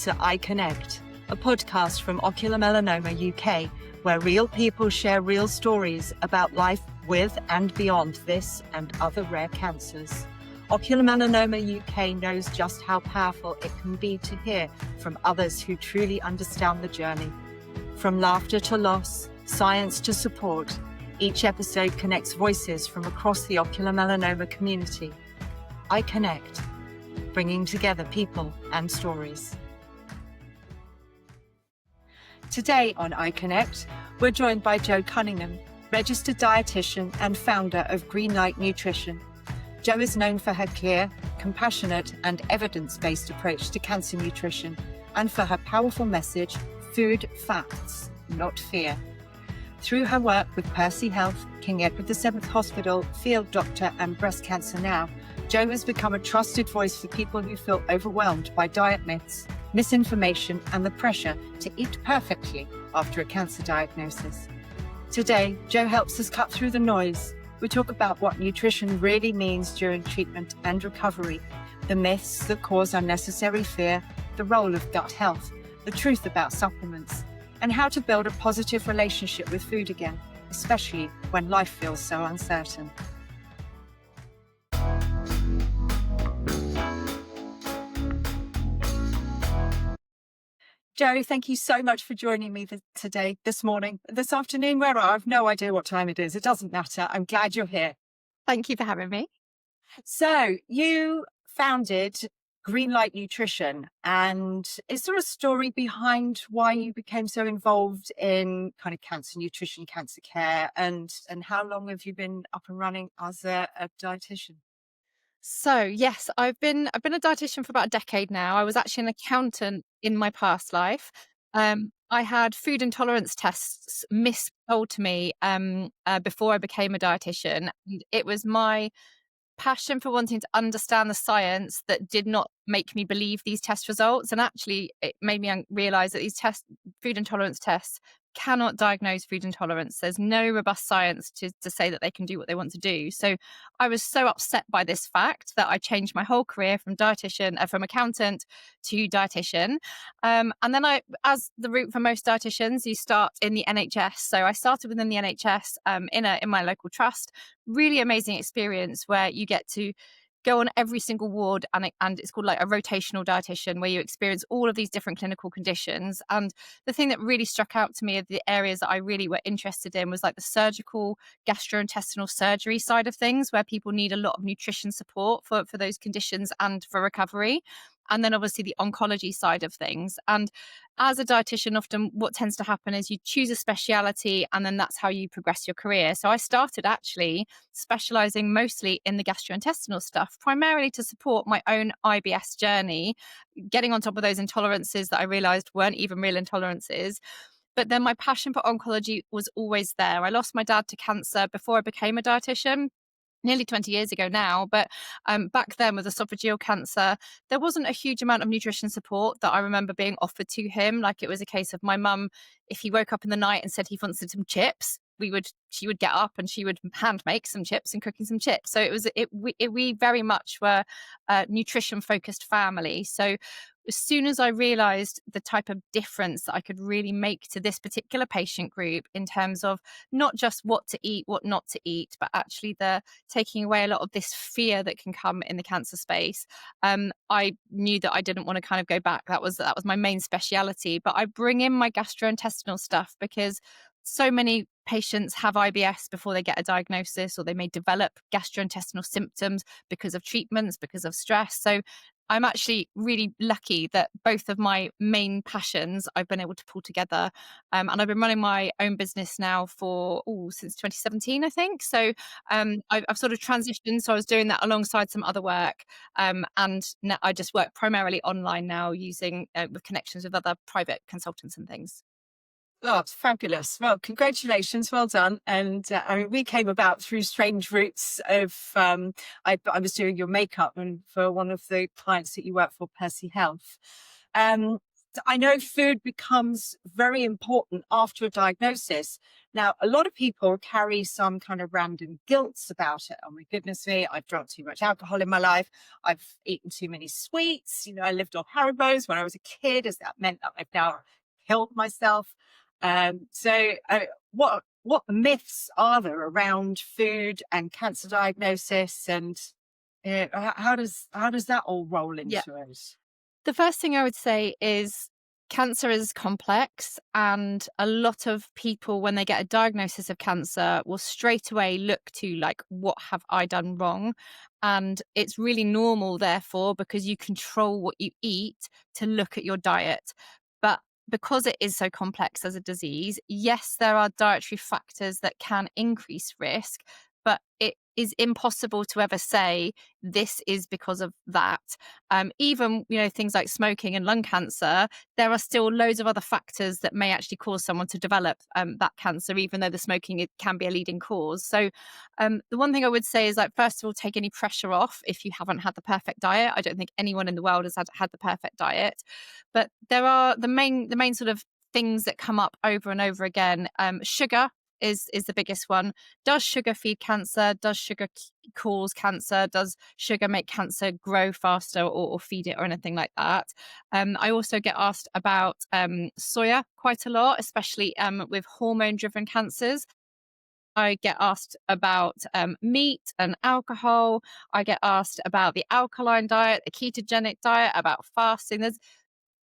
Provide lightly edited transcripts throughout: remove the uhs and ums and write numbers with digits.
to iConnect, a podcast from Ocular Melanoma UK, where real people share real stories about life with and beyond this and other rare cancers. Ocular Melanoma UK knows just how powerful it can be to hear from others who truly understand the journey. From laughter to loss, science to support, each episode connects voices from across the ocular melanoma community. iConnect, bringing together people and stories. Today on iConnect, we're joined by Jo Cunningham, registered dietitian and founder of Greenlight Nutrition. Jo is known for her clear, compassionate, and evidence-based approach to cancer nutrition, and for her powerful message, food facts, not fear. Through her work with Percy Health, King Edward VII Hospital, Field Doctor, and Breast Cancer Now, Jo has become a trusted voice for people who feel overwhelmed by diet myths, misinformation, and the pressure to eat perfectly after a cancer diagnosis. Today, Jo helps us cut through the noise. We talk about what nutrition really means during treatment and recovery, the myths that cause unnecessary fear, the role of gut health, the truth about supplements, and how to build a positive relationship with food again, especially when life feels so uncertain. Jo, thank you so much for joining me today, this morning, this afternoon, where I have no idea what time it is. It doesn't matter. I'm glad you're here. Thank you for having me. So you founded Greenlight Nutrition, and is there a story behind why you became so involved in kind of cancer nutrition, cancer care, and how long have you been up and running as a dietitian? So yes, I've been a dietitian for about a decade now. I was actually an accountant in my past life. I had food intolerance tests mistold to me before I became a dietitian. And it was my passion for wanting to understand the science that did not make me believe these test results. And actually, it made me realize that these food intolerance tests cannot diagnose food intolerance. There's no robust science to say that they can do what they want to do. So I was so upset by this fact that I changed my whole career from from accountant to dietitian. And then as the route for most dietitians, you start in the NHS. So I started within the NHS in my local trust. Really amazing experience where you get to go on every single ward, and it's called like a rotational dietitian, where you experience all of these different clinical conditions. And the thing that really struck out to me of the areas that I really were interested in was like the surgical gastrointestinal surgery side of things, where people need a lot of nutrition support for those conditions and for recovery. And then obviously the oncology side of things. And as a dietitian, often what tends to happen is you choose a speciality and then that's how you progress your career. So I started actually specializing mostly in the gastrointestinal stuff, primarily to support my own IBS journey, getting on top of those intolerances that I realized weren't even real intolerances. But then my passion for oncology was always there. I lost my dad to cancer before I became a dietitian, nearly 20 years ago now. But back then with esophageal cancer, there wasn't a huge amount of nutrition support that I remember being offered to him. Like, it was a case of my mum, if he woke up in the night and said he wanted some chips, she would get up and she would hand make some chips and cooking some chips. So we very much were a nutrition focused family. So as soon as I realized the type of difference that I could really make to this particular patient group in terms of not just what to eat, what not to eat, but actually the taking away a lot of this fear that can come in the cancer space, I knew that I didn't want to kind of go back. That was my main speciality. But I bring in my gastrointestinal stuff because so many patients have IBS before they get a diagnosis, or they may develop gastrointestinal symptoms because of treatments, because of stress. So I'm actually really lucky that both of my main passions I've been able to pull together. And I've been running my own business now since 2017, I think. So I've sort of transitioned. So I was doing that alongside some other work. And now I just work primarily online now, using with connections with other private consultants and things. Oh, it's fabulous. Well, congratulations. Well done. And we came about through strange routes of, I was doing your makeup and for one of the clients that you work for, Percy Health. I know food becomes very important after a diagnosis. Now, a lot of people carry some kind of random guilt about it. Oh my goodness me, I've drunk too much alcohol in my life. I've eaten too many sweets. I lived off Haribo's when I was a kid. As that meant that I've now killed myself? What myths are there around food and cancer diagnosis, and how does that all roll Yeah. into it? The first thing I would say is cancer is complex, and a lot of people, when they get a diagnosis of cancer, will straight away look to, like, what have I done wrong? And it's really normal, therefore, because you control what you eat, to look at your diet. But because it is so complex as a disease, yes, there are dietary factors that can increase risk, but it is impossible to ever say this is because of that. Even things like smoking and lung cancer, there are still loads of other factors that may actually cause someone to develop that cancer, even though the smoking, it can be a leading cause. So the one thing I would say is, like, first of all, take any pressure off if you haven't had the perfect diet. I don't think anyone in the world has had the perfect diet, but there are the main sort of things that come up over and over again. Sugar is the biggest one. Does sugar feed cancer? Does sugar cause cancer? Does sugar make cancer grow faster, or feed it, or anything like that? I also get asked about soya quite a lot, especially with hormone-driven cancers. I get asked about meat and alcohol. I get asked about the alkaline diet, the ketogenic diet, about fasting. There's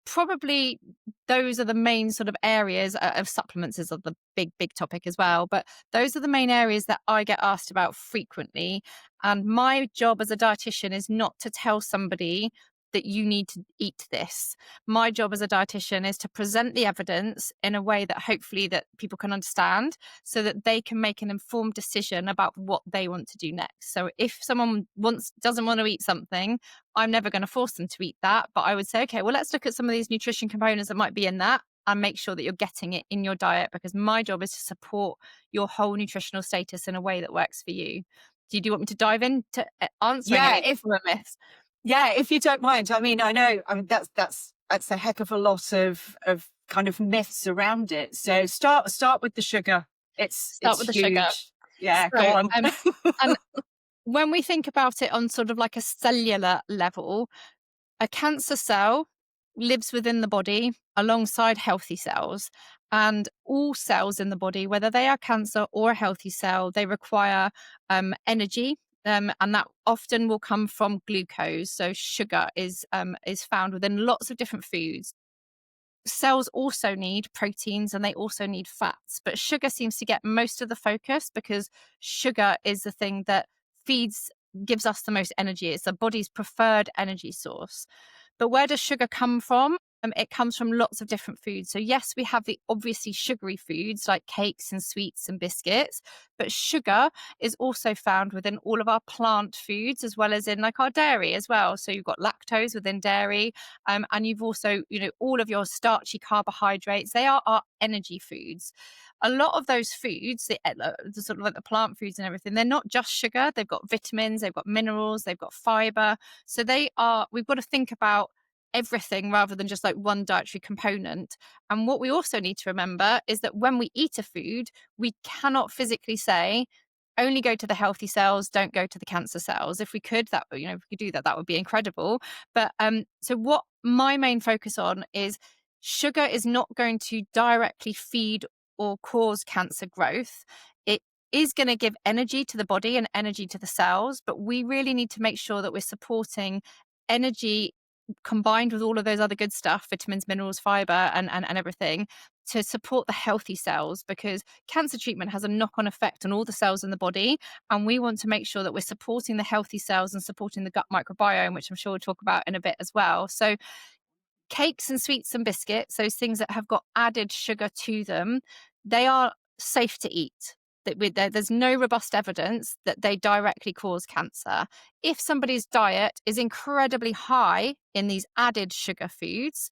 probably, those are the main sort of areas of supplements is of the big topic as well. But those are the main areas that I get asked about frequently. And my job as a dietitian is not to tell somebody that you need to eat this. My job as a dietitian is to present the evidence in a way that hopefully that people can understand, so that they can make an informed decision about what they want to do next. So if someone doesn't want to eat something, I'm never going to force them to eat that. But I would say, okay, well, let's look at some of these nutrition components that might be in that, and make sure that you're getting it in your diet, because my job is to support your whole nutritional status in a way that works for you. Do you want me to dive into answering Yeah, any of the myths? Yeah, if you don't mind. I mean, I know. I mean, that's a heck of a lot of kind of myths around it. So start with the sugar. Start It's with the sugar. huge. Yeah, go So, on. and when we think about it on sort of like a cellular level, a cancer cell lives within the body alongside healthy cells. And all cells in the body, whether they are cancer or a healthy cell, they require energy. And that often will come from glucose. So sugar is found within lots of different foods. Cells also need proteins, and they also need fats, but sugar seems to get most of the focus, because sugar is the thing that gives us the most energy. It's the body's preferred energy source. But where does sugar come from? It comes from lots of different foods. So yes, we have the obviously sugary foods like cakes and sweets and biscuits, but sugar is also found within all of our plant foods, as well as in, like, our dairy as well. So you've got lactose within dairy, and you've also, all of your starchy carbohydrates. They are our energy foods. A lot of those foods, the sort of like the plant foods and everything, they're not just sugar. They've got vitamins, they've got minerals, they've got fiber. So we've got to think about everything rather than just like one dietary component. And what we also need to remember is that when we eat a food, we cannot physically say, only go to the healthy cells, don't go to the cancer cells. If we could, if we could do that, that would be incredible. But so what my main focus on is, sugar is not going to directly feed or cause cancer growth. It is going to give energy to the body and energy to the cells, but we really need to make sure that we're supporting energy combined with all of those other good stuff, vitamins, minerals, fiber, and everything, to support the healthy cells, because cancer treatment has a knock-on effect on all the cells in the body. And we want to make sure that we're supporting the healthy cells and supporting the gut microbiome, which I'm sure we'll talk about in a bit as well. So cakes and sweets and biscuits, those things that have got added sugar to them, they are safe to eat. There's no robust evidence that they directly cause cancer. If somebody's diet is incredibly high in these added sugar foods,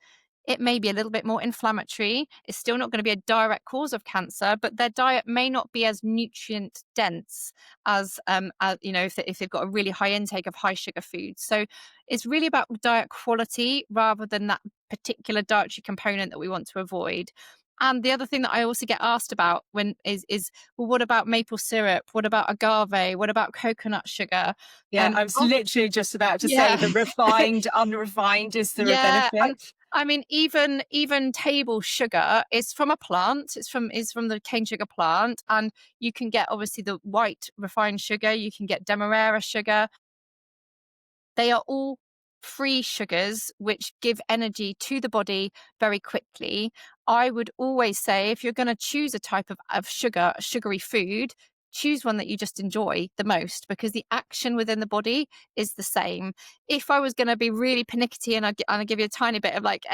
it may be a little bit more inflammatory. It's still not going to be a direct cause of cancer, but their diet may not be as nutrient dense as if they've got a really high intake of high sugar foods. So it's really about diet quality rather than that particular dietary component that we want to avoid. And the other thing that I also get asked about when is well, what about maple syrup? What about agave? What about coconut sugar? Yeah, I was Oh, literally just about to say yeah. the refined, unrefined, is there a Yeah, and benefit? I mean, even table sugar is from a plant. Is from the cane sugar plant, and you can get obviously the white refined sugar. You can get demerara sugar. They are all free sugars which give energy to the body very quickly. I would always say if you're going to choose a type of sugar, a sugary food, choose one that you just enjoy the most because the action within the body is the same. If I was going to be really pernickety and I give you a tiny bit of like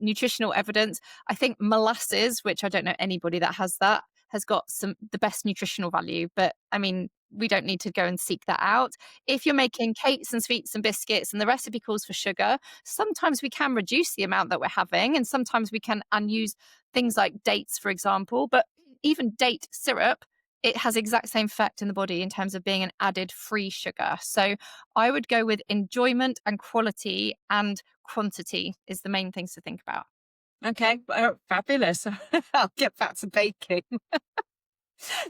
nutritional evidence, I think molasses, which I don't know anybody that has that, has got the best nutritional value. But I mean, we don't need to go and seek that out. If you're making cakes and sweets and biscuits and the recipe calls for sugar, sometimes we can reduce the amount that we're having, and sometimes we can and use things like dates, for example. But even date syrup, it has exact same effect in the body in terms of being an added free sugar. So I would go with enjoyment and quality, and quantity is the main things to think about. Okay, fabulous. I'll get back to baking.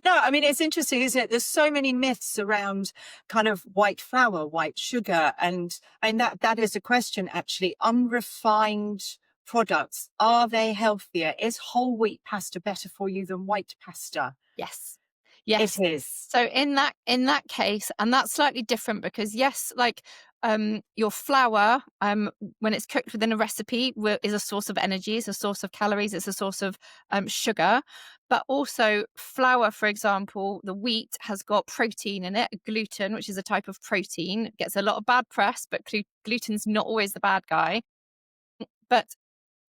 No, I mean, it's interesting, isn't it? There's so many myths around kind of white flour, white sugar. And that is a question, actually. Unrefined products, are they healthier? Is whole wheat pasta better for you than white pasta? Yes. It Yes. is. So in that case, and that's slightly different because yes, like your flour, when it's cooked within a recipe, is a source of energy, is a source of calories, it's a source of sugar. But also flour, for example, the wheat has got protein in it, gluten, which is a type of protein. It gets a lot of bad press, but gluten's not always the bad guy. But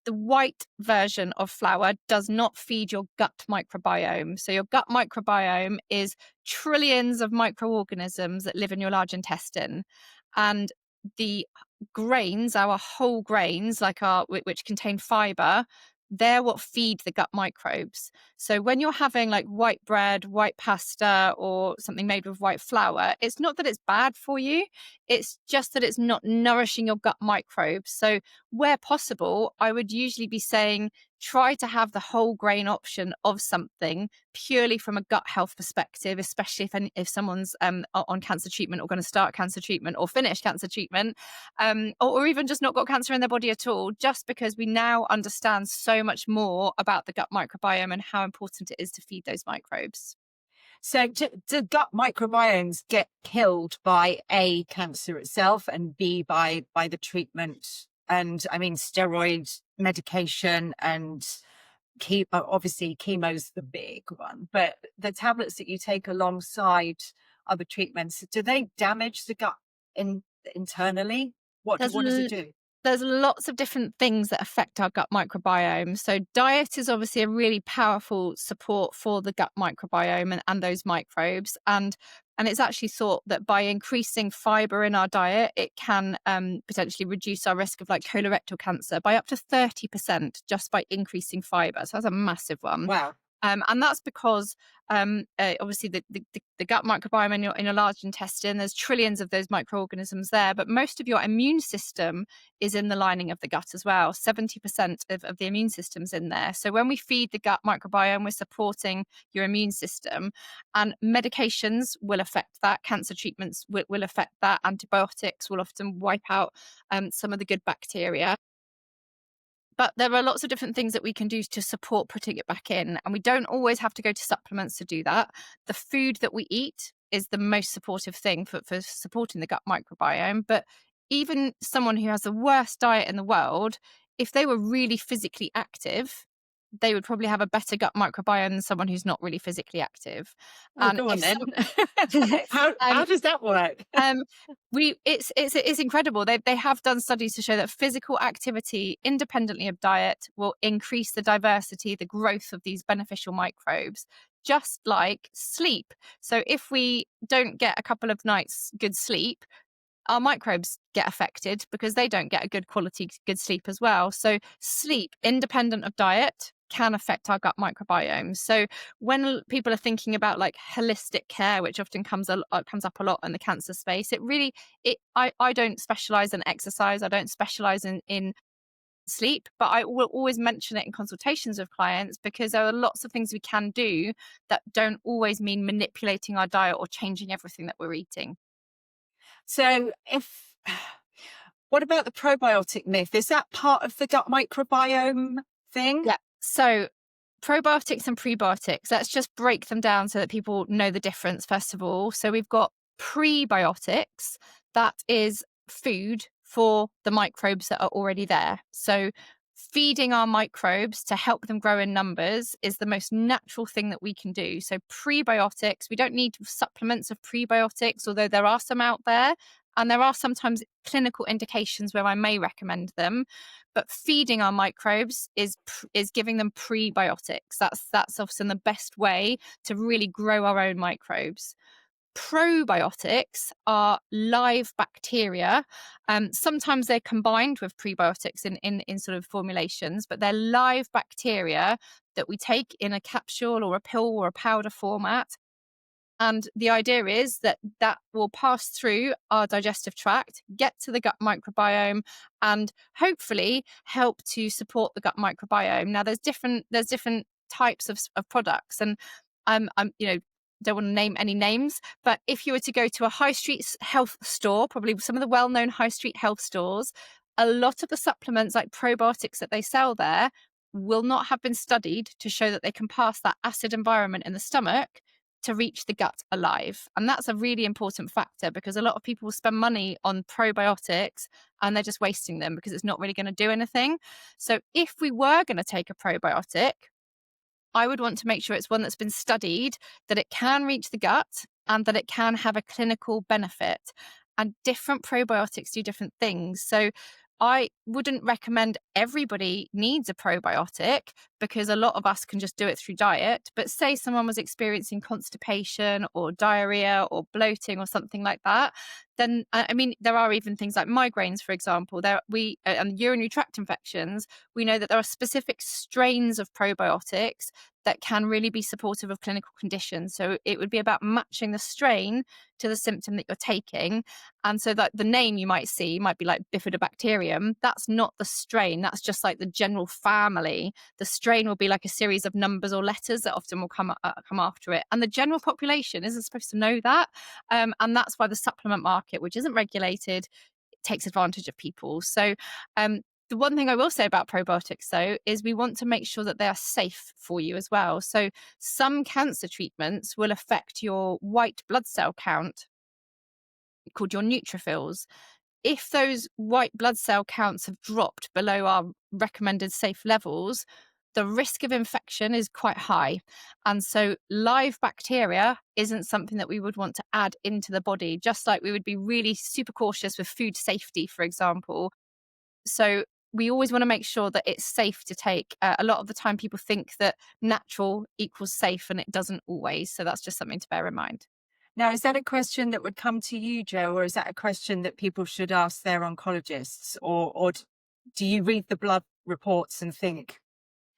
the white version of flour does not feed your gut microbiome. So your gut microbiome is trillions of microorganisms that live in your large intestine. And the grains, our whole grains, which contain fiber, they're what feed the gut microbes. So when you're having like white bread, white pasta, or something made with white flour, it's not that it's bad for you. It's just that it's not nourishing your gut microbes. So where possible, I would usually be saying try to have the whole grain option of something purely from a gut health perspective, especially if someone's on cancer treatment or going to start cancer treatment or finish cancer treatment, or even just not got cancer in their body at all, just because we now understand so much more about the gut microbiome and how important it is to feed those microbes. So do gut microbiomes get killed by A, cancer itself, and B, by the treatment? And I mean, steroid medication and chemo, obviously chemo's the big one, but the tablets that you take alongside other treatments, do they damage the gut internally? There's What does it do? there's lots of different things that affect our gut microbiome. So diet is obviously a really powerful support for the gut microbiome and those microbes. And it's actually thought that by increasing fiber in our diet, it can potentially reduce our risk of like colorectal cancer by up to 30% just by increasing fiber. So that's a massive one. Wow. And that's because obviously the gut microbiome in your large intestine, there's trillions of those microorganisms there, but most of your immune system is in the lining of the gut as well. 70% of the immune system's in there. So when we feed the gut microbiome, we're supporting your immune system, and medications will affect that. Cancer treatments will affect that. Antibiotics will often wipe out some of the good bacteria. But there are lots of different things that we can do to support putting it back in. And we don't always have to go to supplements to do that. The food that we eat is the most supportive thing for supporting the gut microbiome. But even someone who has the worst diet in the world, if they were really physically active, they would probably have a better gut microbiome than someone who's not really physically active. Oh, And go on if then. some, How does that work? it's incredible. They have done studies to show that physical activity, independently of diet, will increase the diversity, the growth of these beneficial microbes, just like sleep. So if we don't get a couple of nights good sleep, our microbes get affected because they don't get a good quality good sleep as well. So sleep, independent of diet, can affect our gut microbiome. So when people are thinking about like holistic care, which often comes up a lot in the cancer space, I don't specialize in exercise. I don't specialize in sleep, but I will always mention it in consultations with clients because there are lots of things we can do that don't always mean manipulating our diet or changing everything that we're eating. So if what about the probiotic myth? Is that part of the gut microbiome thing? Yeah. So probiotics and prebiotics, let's just break them down so that people know the difference, first of all. So we've got prebiotics, that is food for the microbes that are already there. So feeding our microbes to help them grow in numbers is the most natural thing that we can do. So prebiotics, we don't need supplements of prebiotics, although there are some out there. And there are sometimes clinical indications where I may recommend them, but feeding our microbes is giving them prebiotics. That's often the best way to really grow our own microbes. Probiotics are live bacteria. Sometimes they're combined with prebiotics in sort of formulations, but they're live bacteria that we take in a capsule or a pill or a powder format. And the idea is that that will pass through our digestive tract, get to the gut microbiome, and hopefully help to support the gut microbiome. Now, there's different types of products, and I'm don't want to name any names, but if you were to go to a high street health store, probably some of the well-known high street health stores, a lot of the supplements like probiotics that they sell there will not have been studied to show that they can pass that acid environment in the stomach to reach the gut alive. And that's a really important factor because a lot of people spend money on probiotics and they're just wasting them because it's not really going to do anything. So if we were going to take a probiotic, I would want to make sure it's one that's been studied, that it can reach the gut and that it can have a clinical benefit. And different probiotics do different things. So I wouldn't recommend everybody needs a probiotic because a lot of us can just do it through diet. But say someone was experiencing constipation or diarrhea or bloating or something like that, then I mean, there are even things like migraines, for example. And urinary tract infections. We know that there are specific strains of probiotics that can really be supportive of clinical conditions. So it would be about matching the strain to the symptom that you're taking. And so that the name you might see might be like bifidobacterium. That's not the strain. That's just like the general family. The strain will be like a series of numbers or letters that often will come after it. And the general population isn't supposed to know that. And that's why the supplement market, which isn't regulated, takes advantage of people. So the one thing I will say about probiotics, though, is we want to make sure that they are safe for you as well. So some cancer treatments will affect your white blood cell count, called your neutrophils. If those white blood cell counts have dropped below our recommended safe levels, the risk of infection is quite high. And so live bacteria isn't something that we would want to add into the body, just like we would be really super cautious with food safety, for example. So we always want to make sure that it's safe to take. A lot of the time people think that natural equals safe and it doesn't always. So that's just something to bear in mind. Now, is that a question that would come to you, Jo, or is that a question that people should ask their oncologists? Or do you read the blood reports and think,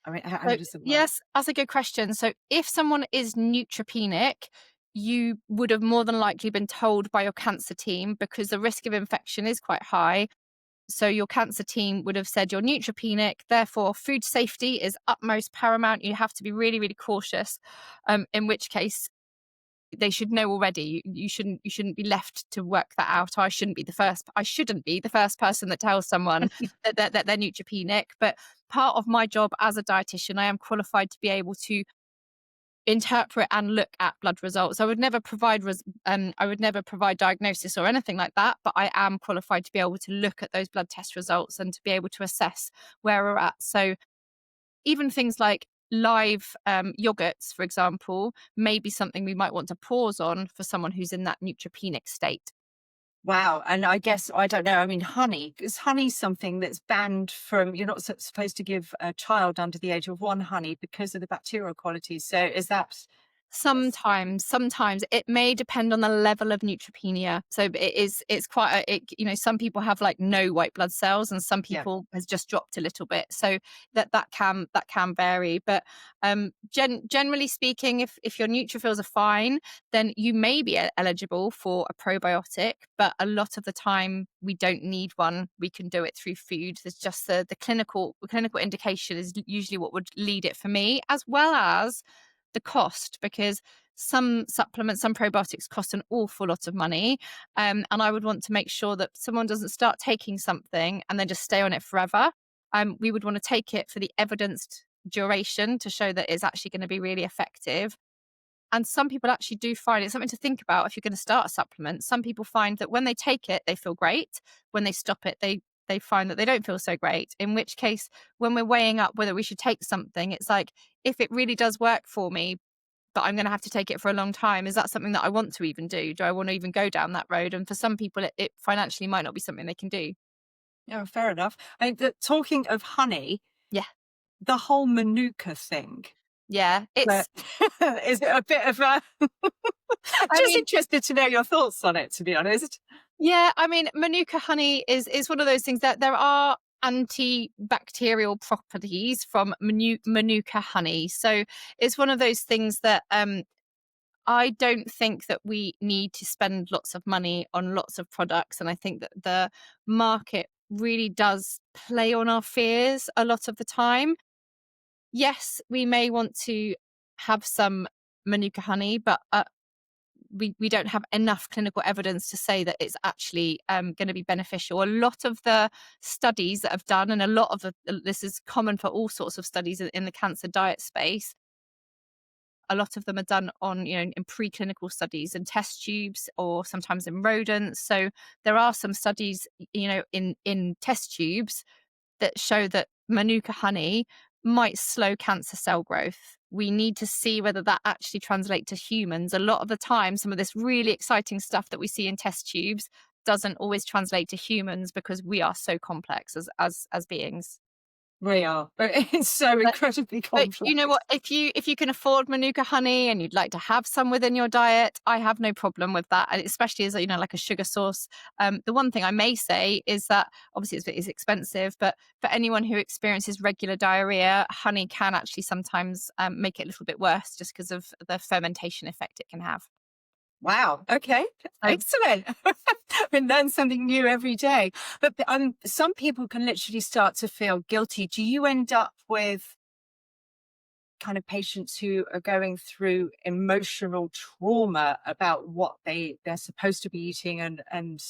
I mean, how So, does it work? yes, that's a good question. So if someone is neutropenic, you would have more than likely been told by your cancer team because the risk of infection is quite high. So your cancer team would have said you're neutropenic, therefore food safety is utmost paramount. You have to be really, really cautious. In which case they should know already. You shouldn't be left to work that out. I shouldn't be the first person that tells someone that they're neutropenic. But part of my job as a dietitian, I am qualified to be able to interpret and look at blood results. I would never provide diagnosis or anything like that, but I am qualified to be able to look at those blood test results and to be able to assess where we're at. So even things like live yogurts, for example, may be something we might want to pause on for someone who's in that neutropenic state. Wow. And I guess, I don't know, I mean, honey, is honey something that's banned from, you're not supposed to give a child under the age of 1 honey because of the bacterial qualities. So is that Sometimes it may depend on the level of neutropenia. So it's quite some people have like no white blood cells, and some Yeah. people has just dropped a little bit. So that can vary. But generally speaking, if your neutrophils are fine, then you may be eligible for a probiotic. But a lot of the time, we don't need one. We can do it through food. There's just the clinical indication is usually what would lead it for me, as well as the cost, because some supplements, some probiotics cost an awful lot of money. And I would want to make sure that someone doesn't start taking something and then just stay on it forever. We would want to take it for the evidenced duration to show that it's actually going to be really effective. And some people actually do find it's something to think about if you're going to start a supplement. Some people find that when they take it, they feel great. When they stop it, they find that they don't feel so great. In which case, when we're weighing up whether we should take something, it's like, if it really does work for me, but I'm going to have to take it for a long time, is that something that I want to even do? Do I want to even go down that road? And for some people, it financially might not be something they can do. Yeah, fair enough. Talking of honey, Yeah. the whole Manuka thing. Yeah. But is it a bit of a? I'm I just mean, interested to know your thoughts on it, to be honest. yeah, I mean, Manuka honey is one of those things that there are antibacterial properties from Manuka honey. So it's one of those things that I don't think that we need to spend lots of money on lots of products. And I think that the market really does play on our fears a lot of the time. Yes, we may want to have some Manuka honey, but we don't have enough clinical evidence to say that it's actually going to be beneficial. A lot of the studies that have done, and a lot of this is common for all sorts of studies in the cancer diet space, a lot of them are done on, in preclinical studies and test tubes, or sometimes in rodents. So there are some studies, in test tubes that show that Manuka honey might slow cancer cell growth. We need to see whether that actually translates to humans. A lot of the time, some of this really exciting stuff that we see in test tubes doesn't always translate to humans, because we are so complex as beings. We are, but it's so But incredibly but you know complex. what? If you can afford Manuka honey and you'd like to have some within your diet, I have no problem with that, and especially as like a sugar source. The one thing I may say is that obviously it's expensive, but for anyone who experiences regular diarrhea, honey can actually sometimes make it a little bit worse, just because of the fermentation effect it can have. Wow. Okay. So Excellent. We learn something new every day. But some people can literally start to feel guilty. Do you end up with kind of patients who are going through emotional trauma about what they're supposed to be eating, and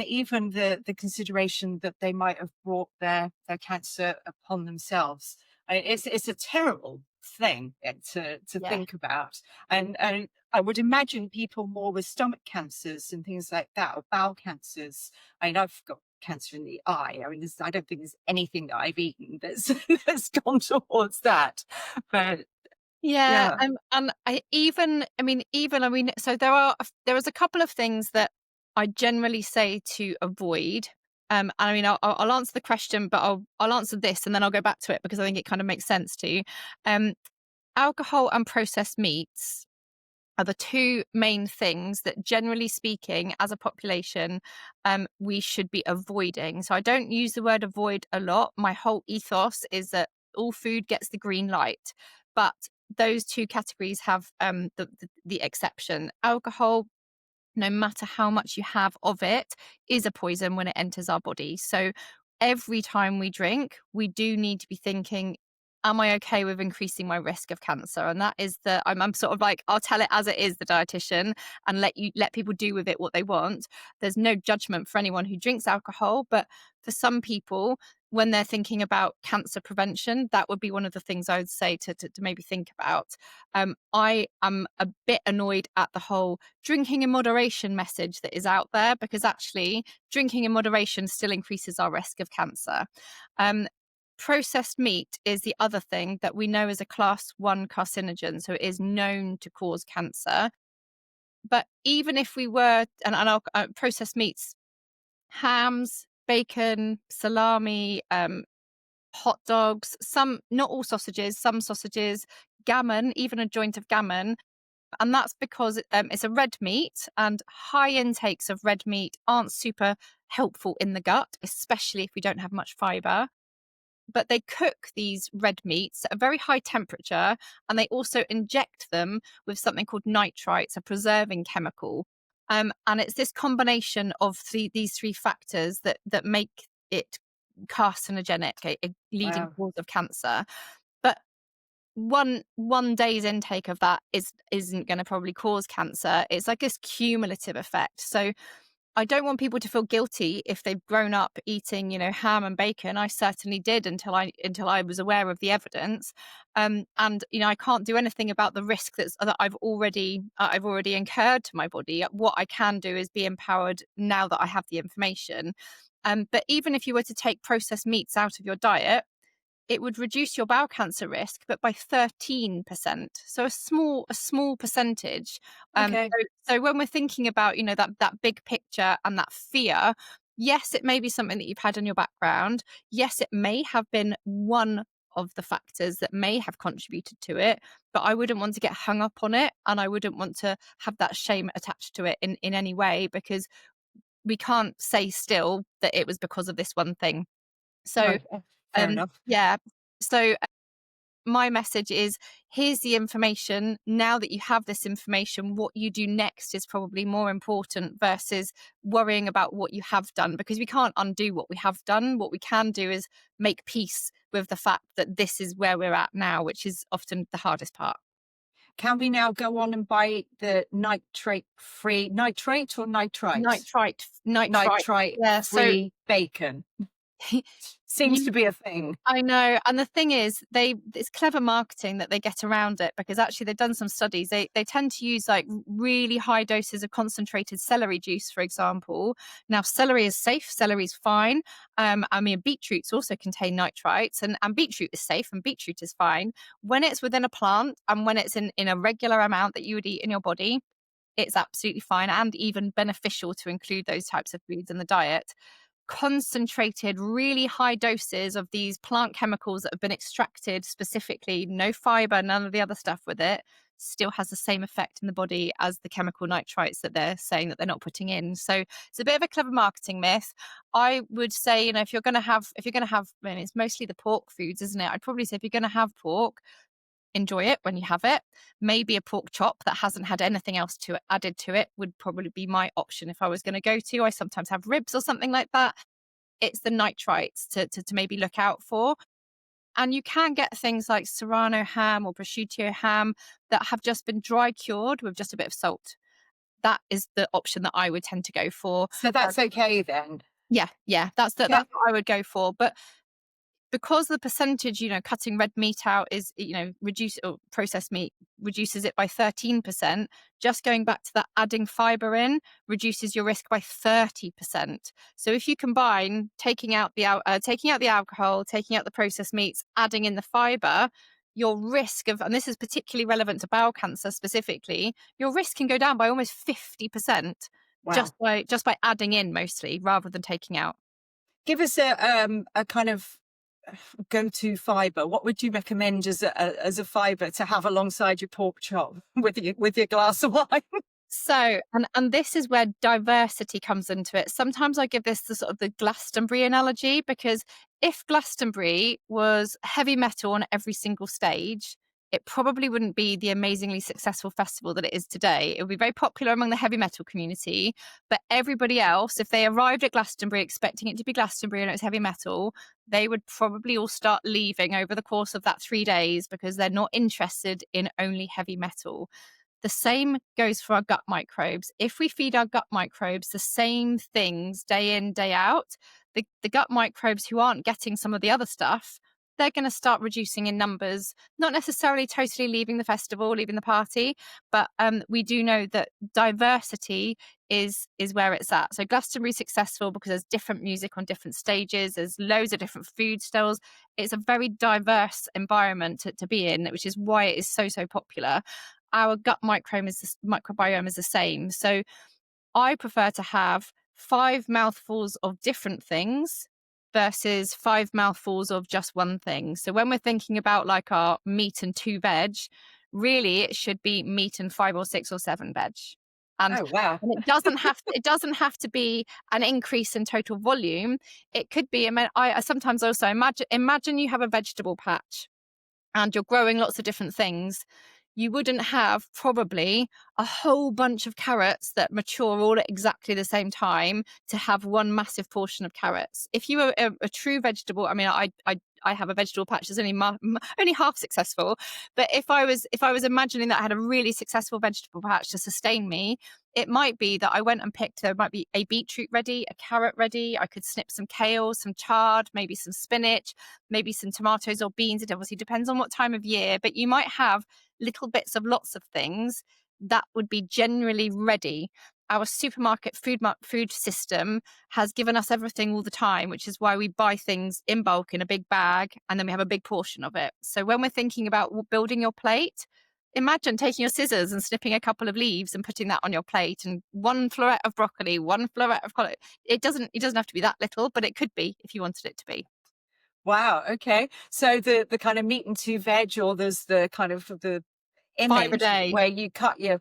even the consideration that they might have brought their cancer upon themselves? It's a terrible thing to yeah. think about, and I would imagine people more with stomach cancers and things like that, or bowel cancers. I mean, I've got cancer in the eye. I mean, I don't think there's anything that I've eaten that's that's gone towards that. But Yeah, yeah, and so there is a couple of things that I generally say to avoid. I mean, I'll answer the question, but I'll answer this and then I'll go back to it, because I think it kind of makes sense to you. Alcohol and processed meats are the two main things that, generally speaking, as a population, we should be avoiding. So I don't use the word avoid a lot. My whole ethos is that all food gets the green light, but those two categories have the exception. Alcohol, no matter how much you have of it, is a poison when it enters our body. So every time we drink, we do need to be thinking, am I okay with increasing my risk of cancer? And that is I'm sort of like, I'll tell it as it is, the dietitian, and let people do with it what they want. There's no judgment for anyone who drinks alcohol, but for some people, when they're thinking about cancer prevention, that would be one of the things I would say to maybe think about. I am a bit annoyed at the whole drinking in moderation message that is out there, because actually drinking in moderation still increases our risk of cancer. Processed meat is the other thing that we know is a class 1 carcinogen, so it is known to cause cancer. But even if we were, processed meats, hams, bacon, salami, hot dogs, not all sausages, some sausages, gammon, even a joint of gammon, And that's because it's a red meat, and high intakes of red meat aren't super helpful in the gut, especially if we don't have much fiber. But they cook these red meats at a very high temperature, and they also inject them with something called nitrites, a preserving chemical. And it's this combination of these three factors that make it carcinogenic, a leading Wow. cause of cancer. But one day's intake of that isn't going to probably cause cancer. It's like this cumulative effect. So I don't want people to feel guilty if they've grown up eating, ham and bacon. I certainly did until I was aware of the evidence. And I can't do anything about the risk that I've already incurred to my body. What I can do is be empowered now that I have the information. But even if you were to take processed meats out of your diet, it would reduce your bowel cancer risk, but by 13%. So a small percentage. Okay. So when we're thinking about, that big picture and that fear, yes, it may be something that you've had in your background. Yes, it may have been one of the factors that may have contributed to it, but I wouldn't want to get hung up on it, and I wouldn't want to have that shame attached to it in any way, because we can't say still that it was because of this one thing. So No, fair enough. yeah. So my message is, here's the information. Now that you have this information, what you do next is probably more important versus worrying about what you have done, because we can't undo what we have done. What we can do is make peace with the fact that this is where we're at now, which is often the hardest part. Can we now go on and buy the nitrate-free, nitrate or nitrite? Nitrite. Yeah. So Nitrite-free bacon. Seems to be a thing. I know. And the thing is, it's clever marketing that they get around it, because actually they've done some studies. They tend to use like really high doses of concentrated celery juice, for example. Now, celery is safe. Celery is fine. Beetroots also contain nitrites, and beetroot is safe and beetroot is fine. When it's within a plant and when it's in a regular amount that you would eat in your body, it's absolutely fine and even beneficial to include those types of foods in the diet. Concentrated, really high doses of these plant chemicals that have been extracted specifically, no fiber, none of the other stuff with it, still has the same effect in the body as the chemical nitrites that they're saying that they're not putting in. So it's a bit of a clever marketing myth. I would say, if you're going to have, it's mostly the pork foods, isn't it? I'd probably say if you're going to have pork, enjoy it when you have it. Maybe a pork chop that hasn't had anything else added to it would probably be my option if I was going to go to. I sometimes have ribs or something like that. It's the nitrites to maybe look out for. And you can get things like Serrano ham or prosciutto ham that have just been dry cured with just a bit of salt. That is the option that I would tend to go for. So that's okay then. Yeah, that's what I would go for. But because the percentage, cutting red meat out is, reduce, or processed meat reduces it by 13%. Just going back to that, adding fiber in reduces your risk by 30%. So if you combine taking out the alcohol, taking out the processed meats, adding in the fiber, your risk of, and this is particularly relevant to bowel cancer specifically, your risk can go down by almost 50%. Wow. just by adding in mostly rather than taking out. Give us a kind of go-to fiber. What would you recommend as a fiber to have alongside your pork chop with your glass of wine? So, and this is where diversity comes into it. Sometimes I give this the sort of the Glastonbury analogy, because if Glastonbury was heavy metal on every single stage, it probably wouldn't be the amazingly successful festival that it is today. It would be very popular among the heavy metal community, but everybody else, if they arrived at Glastonbury expecting it to be Glastonbury and it was heavy metal, they would probably all start leaving over the course of that 3 days because they're not interested in only heavy metal. The same goes for our gut microbes. If we feed our gut microbes the same things day in, day out, the gut microbes who aren't getting some of the other stuff, they're going to start reducing in numbers, not necessarily totally leaving the festival, leaving the party, but we do know that diversity is where it's at. So Glastonbury's successful because there's different music on different stages, there's loads of different food styles. It's a very diverse environment to be in, which is why it is so popular. Our gut microbiome is the same. So I prefer to have 5 mouthfuls of different things versus 5 mouthfuls of just one thing. So when we're thinking about like our meat and 2 veg, really it should be meat and 5 or 6 or 7 veg. And Oh, wow. and it doesn't have to be an increase in total volume. It could be, I mean, I sometimes also imagine you have a vegetable patch and you're growing lots of different things. You wouldn't have probably a whole bunch of carrots that mature all at exactly the same time to have one massive portion of carrots. If you were a true vegetable, I mean, I have a vegetable patch that's only half successful, but if I was imagining that I had a really successful vegetable patch to sustain me, it might be that I went and picked, there might be a beetroot ready, a carrot ready. I could snip some kale, some chard, maybe some spinach, maybe some tomatoes or beans. It obviously depends on what time of year, but you might have little bits of lots of things that would be generally ready. Our supermarket food system has given us everything all the time, which is why we buy things in bulk in a big bag and then we have a big portion of it. So when we're thinking about building your plate, imagine taking your scissors and snipping a couple of leaves and putting that on your plate, and one floret of broccoli, one floret of collard. It doesn't have to be that little, but it could be if you wanted it to be. Wow. Okay. So the kind of meat and two veg, or there's the kind of the 5 a image day. where you cut your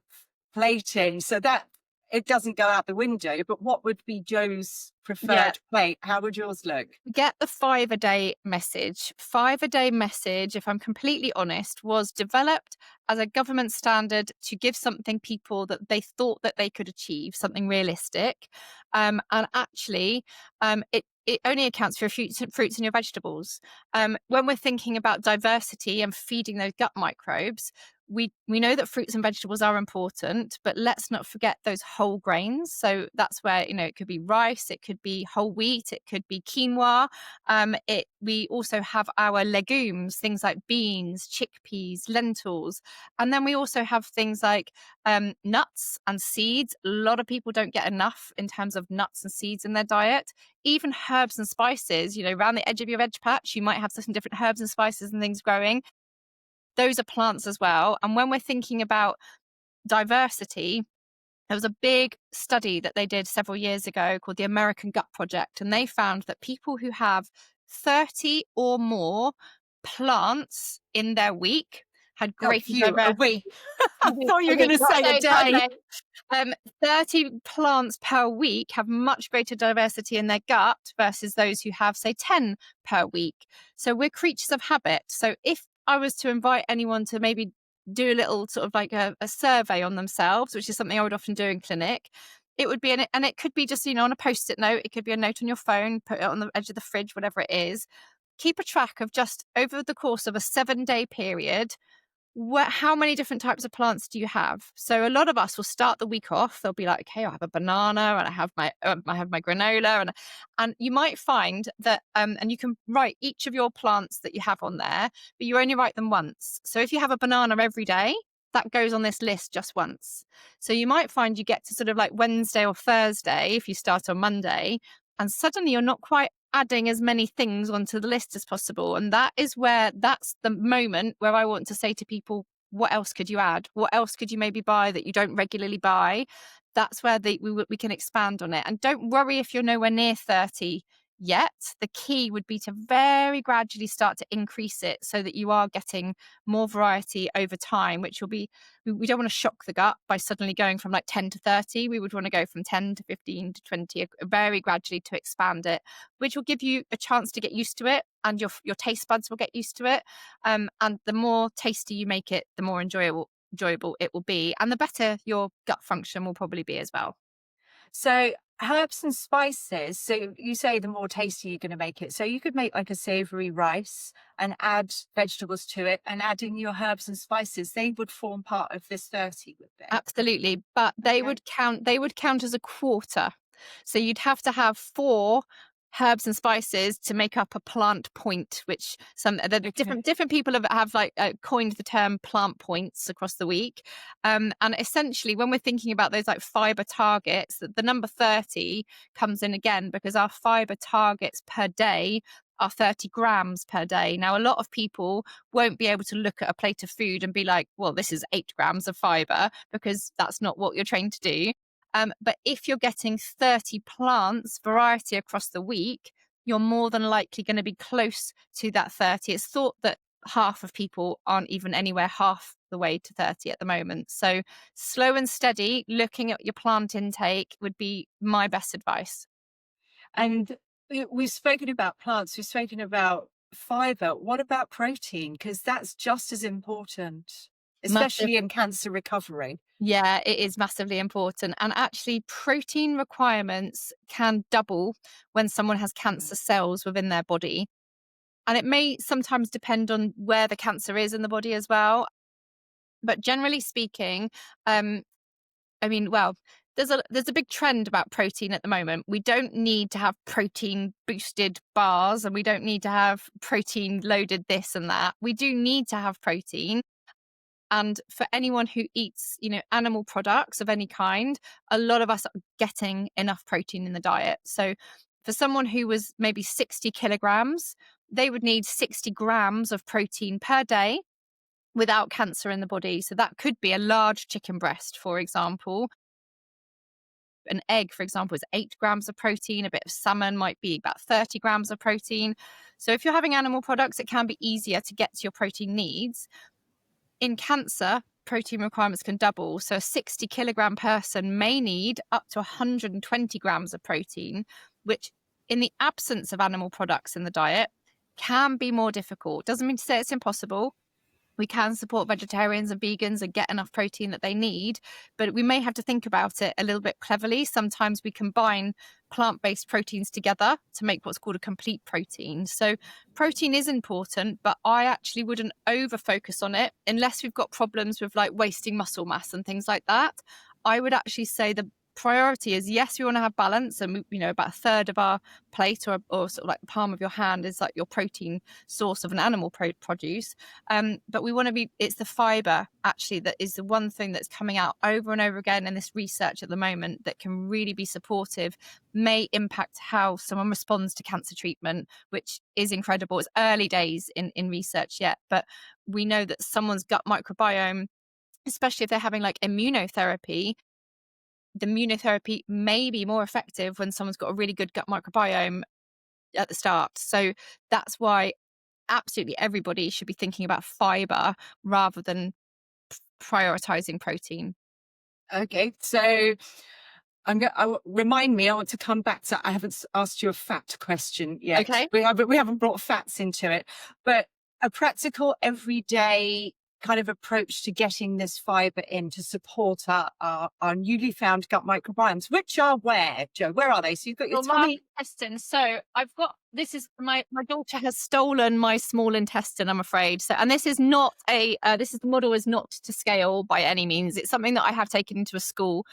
plate in, so that it doesn't go out the window. But what would be Joe's Yeah. preferred plate? How would yours look? Get the 5 a day message. 5 a day message, if I'm completely honest, was developed as a government standard to give something people that they thought that they could achieve, something realistic. And actually, it only accounts for fruits and your vegetables. When we're thinking about diversity and feeding those gut microbes, we know that fruits and vegetables are important, but let's not forget those whole grains. So that's where, it could be rice, it could be whole wheat, it could be quinoa. We also have our legumes, things like beans, chickpeas, lentils. And then we also have things like nuts and seeds. A lot of people don't get enough in terms of nuts and seeds in their diet. Even herbs and spices, around the edge of your veg patch, you might have some different herbs and spices and things growing. Those are plants as well. And when we're thinking about diversity, there was a big study that they did several years ago called the American Gut Project. And they found that people who have 30 or more plants in their week had Oh, greater phew, a diversity. week. I thought you were going to Not say a not day. 30 plants per week have much greater diversity in their gut versus those who have, say, 10 per week. So we're creatures of habit. So if I was to invite anyone to maybe do a little sort of like a survey on themselves, which is something I would often do in clinic, it would be, and it could be just, on a Post-it note, it could be a note on your phone, put it on the edge of the fridge, whatever it is. Keep a track of, just over the course of a 7-day period, how many different types of plants do you have? So a lot of us will start the week off. They'll be like, okay, I have a banana and I have my granola, and you might find that and you can write each of your plants that you have on there, but you only write them once. So if you have a banana every day, that goes on this list just once. So you might find you get to sort of like Wednesday or Thursday if you start on Monday, and suddenly you're not quite adding as many things onto the list as possible. And that's the moment where I want to say to people, what else could you add? What else could you maybe buy that you don't regularly buy? That's where we can expand on it. And don't worry if you're nowhere near 30 yet. The key would be to very gradually start to increase it so that you are getting more variety over time, which will be, we don't want to shock the gut by suddenly going from like 10 to 30. We would want to go from 10 to 15 to 20, very gradually, to expand it, which will give you a chance to get used to it, and your taste buds will get used to it. And the more tasty you make it, the more enjoyable it will be, and the better your gut function will probably be as well. So herbs and spices. So you say the more tasty you're going to make it. So you could make like a savory rice and add vegetables to it, and add in your herbs and spices. They would form part of this 30, would they? Absolutely, but they would count as a quarter. So you'd have to have 4 herbs and spices to make up a plant point, which different people have like coined the term plant points across the week. And essentially, when we're thinking about those like fiber targets, the number 30 comes in again because our fiber targets per day are 30 grams per day. Now, a lot of people won't be able to look at a plate of food and be like, well, this is 8 grams of fiber, because that's not what you're trained to do. But if you're getting 30 plants, variety across the week, you're more than likely going to be close to that 30. It's thought that half of people aren't even anywhere half the way to 30 at the moment. So slow and steady, looking at your plant intake would be my best advice. And we've spoken about plants, we've spoken about fiber. What about protein? Because that's just as important, Massive. especially in cancer recovery. Yeah, it is massively important. And actually, protein requirements can double when someone has cancer cells within their body. And it may sometimes depend on where the cancer is in the body as well. But generally speaking, well, there's a big trend about protein at the moment. We don't need to have protein boosted bars, and we don't need to have protein loaded this and that. We do need to have protein. And for anyone who eats, animal products of any kind, a lot of us are getting enough protein in the diet. So for someone who was maybe 60 kilograms, they would need 60 grams of protein per day without cancer in the body. So that could be a large chicken breast, for example. An egg, for example, is 8 grams of protein. A bit of salmon might be about 30 grams of protein. So if you're having animal products, it can be easier to get to your protein needs. In cancer, protein requirements can double. So a 60 kilogram person may need up to 120 grams of protein, which in the absence of animal products in the diet can be more difficult. Doesn't mean to say it's impossible. We can support vegetarians and vegans and get enough protein that they need, but we may have to think about it a little bit cleverly. Sometimes we combine plant-based proteins together to make what's called a complete protein. So protein is important, but I actually wouldn't over focus on it unless we've got problems with like wasting muscle mass and things like that. I would actually say the priority is, yes, we want to have balance, and about a third of our plate or sort of like the palm of your hand is like your protein source of an animal produce, but we want to it's the fiber actually that is the one thing that's coming out over and over again in this research at the moment that can really be supportive, may impact how someone responds to cancer treatment, which is incredible. It's early days in research yet, but we know that someone's gut microbiome, especially if they're having like immunotherapy, the immunotherapy may be more effective when someone's got a really good gut microbiome at the start. So that's why absolutely everybody should be thinking about fiber rather than prioritizing protein. Okay, so remind me. I want to come back to. I haven't asked you a fat question yet. Okay. We haven't brought fats into it, but a practical everyday kind of approach to getting this fiber in to support our newly found gut microbiomes, which are where, Jo? Where are they? So you've got your tummy. Intestine. So I've got, this is my daughter has stolen my small intestine, I'm afraid. So, and this is not the model is not to scale by any means. It's something that I have taken into a school.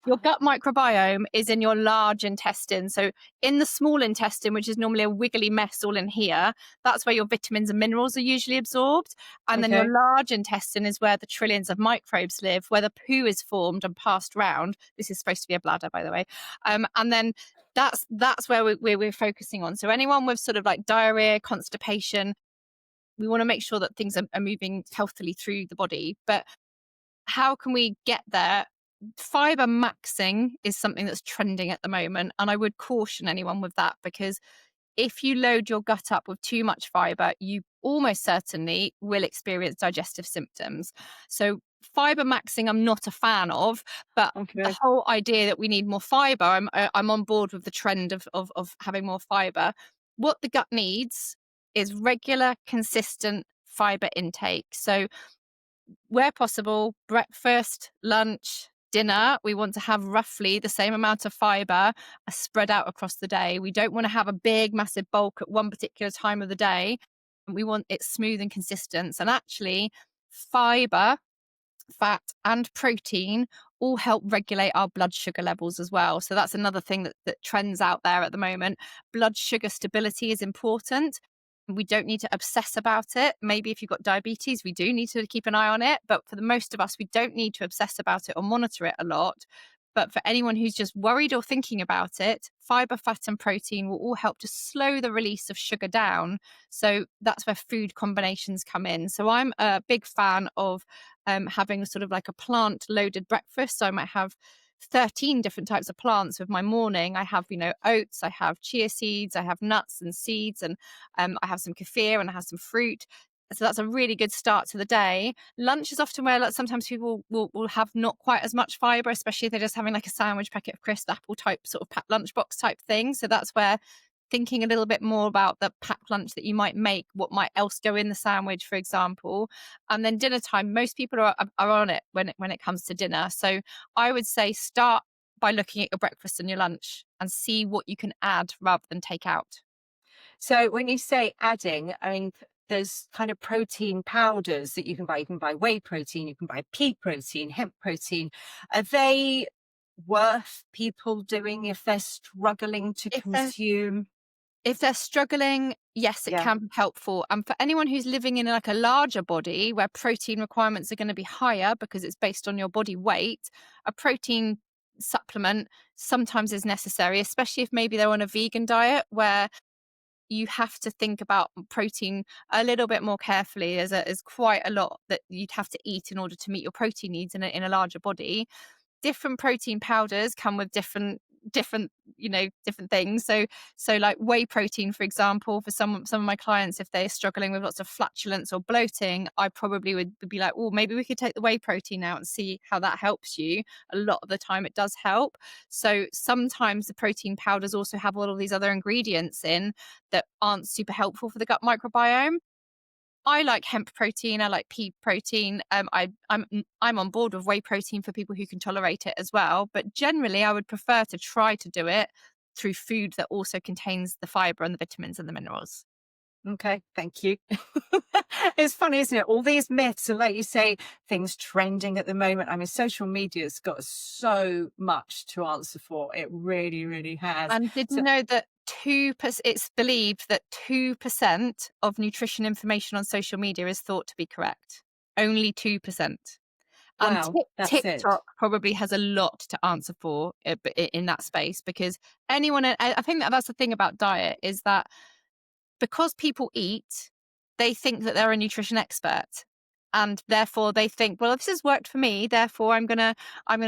Your gut microbiome is in your large intestine. So in the small intestine, which is normally a wiggly mess all in here, that's where your vitamins and minerals are usually absorbed. And then your large intestine is where the trillions of microbes live, where the poo is formed and passed round. This is supposed to be a bladder, by the way. And then that's where we're focusing on. So anyone with sort of like diarrhea, constipation, we want to make sure that things are moving healthily through the body. But how can we get there? Fiber maxing is something that's trending at the moment, and I would caution anyone with that, because if you load your gut up with too much fiber, you almost certainly will experience digestive symptoms. So fiber maxing I'm not a fan of, but the whole idea that we need more fiber, I'm on board with the trend of having more fiber. What the gut needs is regular, consistent fiber intake. So where possible, breakfast, lunch, dinner, we want to have roughly the same amount of fiber spread out across the day. We don't want to have a big, massive bulk at one particular time of the day. We want it smooth and consistent. And actually, fiber, fat, and protein all help regulate our blood sugar levels as well. So that's another thing that trends out there at the moment. Blood sugar stability is important. We don't need to obsess about it. Maybe if you've got diabetes, we do need to keep an eye on it. But for the most of us, we don't need to obsess about it or monitor it a lot. But for anyone who's just worried or thinking about it, fiber, fat, and protein will all help to slow the release of sugar down. So that's where food combinations come in. So I'm a big fan of having sort of like a plant loaded breakfast. So I might have 13 different types of plants with my morning. I have, oats, I have chia seeds, I have nuts and seeds, and I have some kefir and I have some fruit. So that's a really good start to the day. Lunch is often where, like, sometimes people will have not quite as much fiber, especially if they're just having like a sandwich, packet of crisps, apple type sort of packed lunchbox type thing. So that's where thinking a little bit more about the packed lunch that you might make, what might else go in the sandwich, for example. And then dinner time, most people are on it when it comes to dinner. So I would say start by looking at your breakfast and your lunch and see what you can add rather than take out. So when you say adding, I mean, there's kind of protein powders that you can buy. You can buy whey protein, you can buy pea protein, hemp protein. Are they worth people doing if they're struggling to If they're consume? If they're struggling, yes, it Yeah. can be helpful. And for anyone who's living in like a larger body where protein requirements are going to be higher because it's based on your body weight, a protein supplement sometimes is necessary, especially if maybe they're on a vegan diet where you have to think about protein a little bit more carefully. There's quite a lot that you'd have to eat in order to meet your protein needs in a larger body. Different protein powders come with different different things. So like whey protein, for example, for some of my clients, if they're struggling with lots of flatulence or bloating, I probably would be like, oh, maybe we could take the whey protein out and see how that helps you. A lot of the time it does help. So sometimes the protein powders also have all of these other ingredients in that aren't super helpful for the gut microbiome. I like hemp protein. I like pea protein. I'm on board with whey protein for people who can tolerate it as well. But generally, I would prefer to try to do it through food that also contains the fiber and the vitamins and the minerals. Okay, thank you. It's funny, isn't it? All these myths, and like you say, things trending at the moment. I mean, social media's got so much to answer for. It really, really has. And did you So, know that 2%? It's believed that 2% of nutrition information on social media is thought to be correct. Only 2%. And wow, that's it. TikTok probably has a lot to answer for in that space, because anyone, I think that's the thing about diet, is that because people eat, they think that they're a nutrition expert. And therefore they think, well, this has worked for me, therefore I'm gonna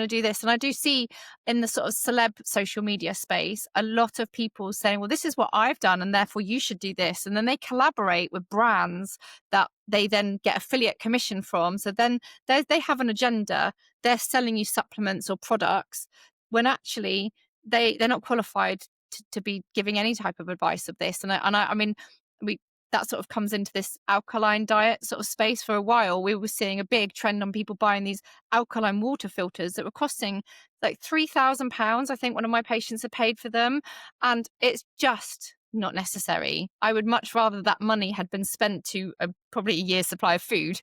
do this. And I do see in the sort of celeb social media space a lot of people saying, well, this is what I've done, and therefore you should do this. And then they collaborate with brands that they then get affiliate commission from. So then they have an agenda. They're selling you supplements or products when actually they're not qualified to be giving any type of advice of this. I mean, we that sort of comes into this alkaline diet sort of space. For a while, we were seeing a big trend on people buying these alkaline water filters that were costing like £3,000. I think one of my patients had paid for them, and it's just not necessary. I would much rather that money had been spent to probably a year's supply of food.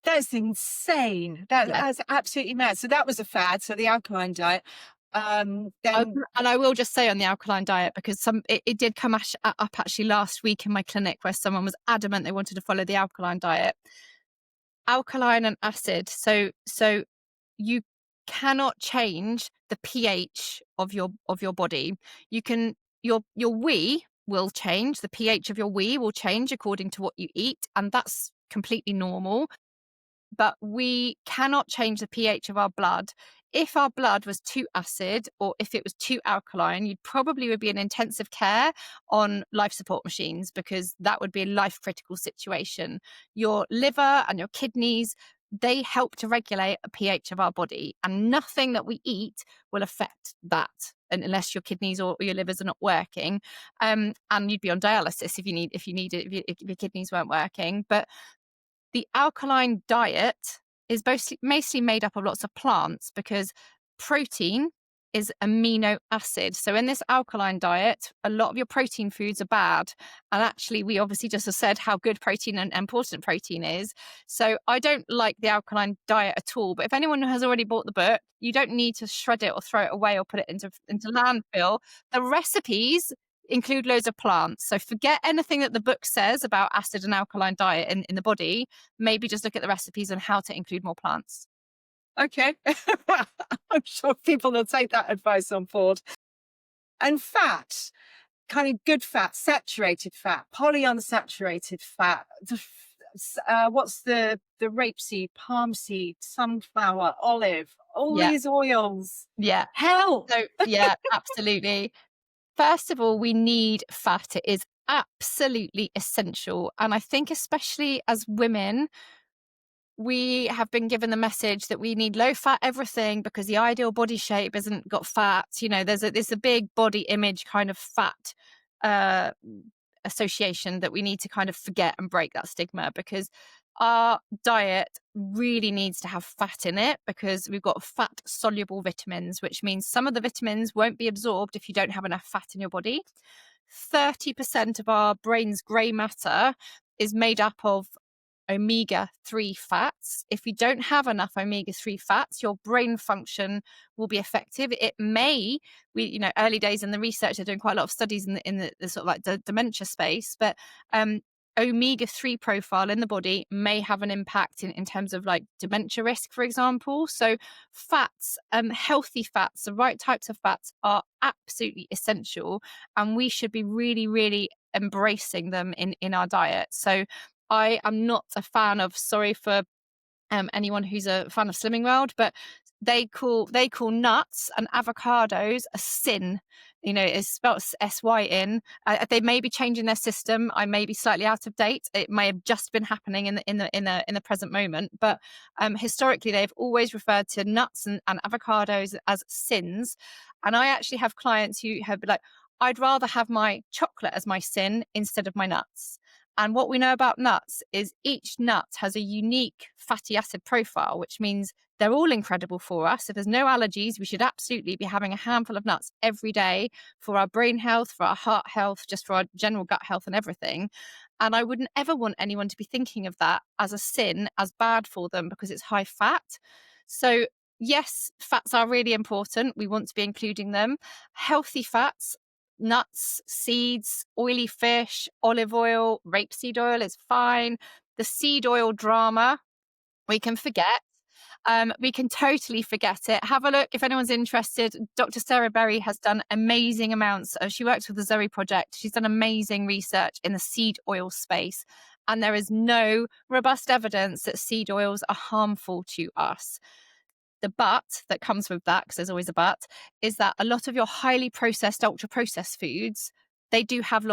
That's insane. Yeah. That's absolutely mad. So that was a fad. So the alkaline diet. Then And I will just say on the alkaline diet, because it did come up actually last week in my clinic, where someone was adamant they wanted to follow the alkaline diet. Alkaline and acid. So you cannot change the pH of your body. You can your wee will change. The pH of your wee will change according to what you eat, and that's completely normal. But we cannot change the pH of our blood. If our blood was too acid or if it was too alkaline, you'd probably would be in intensive care on life support machines, because that would be a life critical situation. Your liver and your kidneys, they help to regulate a pH of our body, and nothing that we eat will affect that, unless your kidneys or your livers are not working. And you'd be on dialysis if if your kidneys weren't working. But the alkaline diet is mostly made up of lots of plants, because protein is amino acid. So in this alkaline diet, a lot of your protein foods are bad. And actually, we obviously just have said how good protein and important protein is. So I don't like the alkaline diet at all. But if anyone has already bought the book, you don't need to shred it or throw it away or put it into landfill. The recipes include loads of plants. So forget anything that the book says about acid and alkaline diet in the body. Maybe just look at the recipes on how to include more plants. okay, I'm sure people will take that advice on board. And fat, kind of good fat, saturated fat, polyunsaturated fat. What's the rapeseed, palm seed, sunflower, olive, all Yeah. these oils. Yeah. Hell, So yeah, absolutely. First of all, we need fat. It is absolutely essential. And I think especially as women, we have been given the message that we need low fat everything because the ideal body shape isn't got fat. You know, there's a big body image kind of fat uh, association that we need to kind of forget and break that stigma, because our diet really needs to have fat in it, because we've got fat soluble vitamins, which means some of the vitamins won't be absorbed if you don't have enough fat in your body. 30% of our brain's grey matter is made up of omega-3 fats. If you don't have enough omega-3 fats, your brain function will be effective. It may, early days in the research, they're doing quite a lot of studies in the sort of like the dementia space, but omega-3 profile in the body may have an impact in terms of like dementia risk, for example. So fats, healthy fats, the right types of fats are absolutely essential, and we should be really, really embracing them in our diet. So I am not a fan of, sorry for anyone who's a fan of Slimming World, but they call nuts and avocados a sin. It's spelled SYN. They may be changing their system. I may be slightly out of date. It may have just been happening in the present moment. But historically, they've always referred to nuts and avocados as sins. And I actually have clients who have been like, I'd rather have my chocolate as my sin instead of my nuts. And what we know about nuts is each nut has a unique fatty acid profile, which means they're all incredible for us. If there's no allergies, we should absolutely be having a handful of nuts every day for our brain health, for our heart health, just for our general gut health and everything. And I wouldn't ever want anyone to be thinking of that as a sin, as bad for them because it's high fat. So yes, fats are really important. We want to be including them. Healthy fats, nuts, seeds, oily fish, olive oil, rapeseed oil is fine. The seed oil drama, we can forget. We can totally forget it. Have a look if anyone's interested. Dr. Sarah Berry has done amazing amounts. She works with the Zoe Project. She's done amazing research in the seed oil space. And there is no robust evidence that seed oils are harmful to us. The but that comes with that, because there's always a but, is that a lot of your highly processed, ultra processed foods, they do have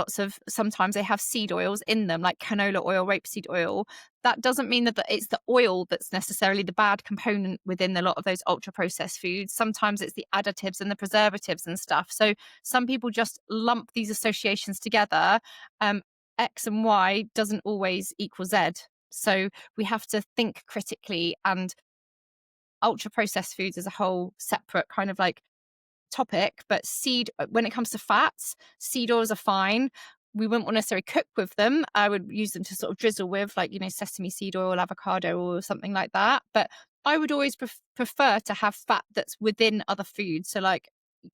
sometimes they have seed oils in them, like canola oil, rapeseed oil. That doesn't mean that it's the oil that's necessarily the bad component within a lot of those ultra processed foods. Sometimes it's the additives and the preservatives and stuff. So some people just lump these associations together. X and Y doesn't always equal Z. So we have to think critically, and ultra processed foods as a whole separate kind of like topic. But when it comes to fats, seed oils are fine. We wouldn't want to necessarily cook with them. I would use them to sort of drizzle with, like, sesame seed oil, avocado oil, or something like that. But I would always prefer to have fat that's within other foods. So like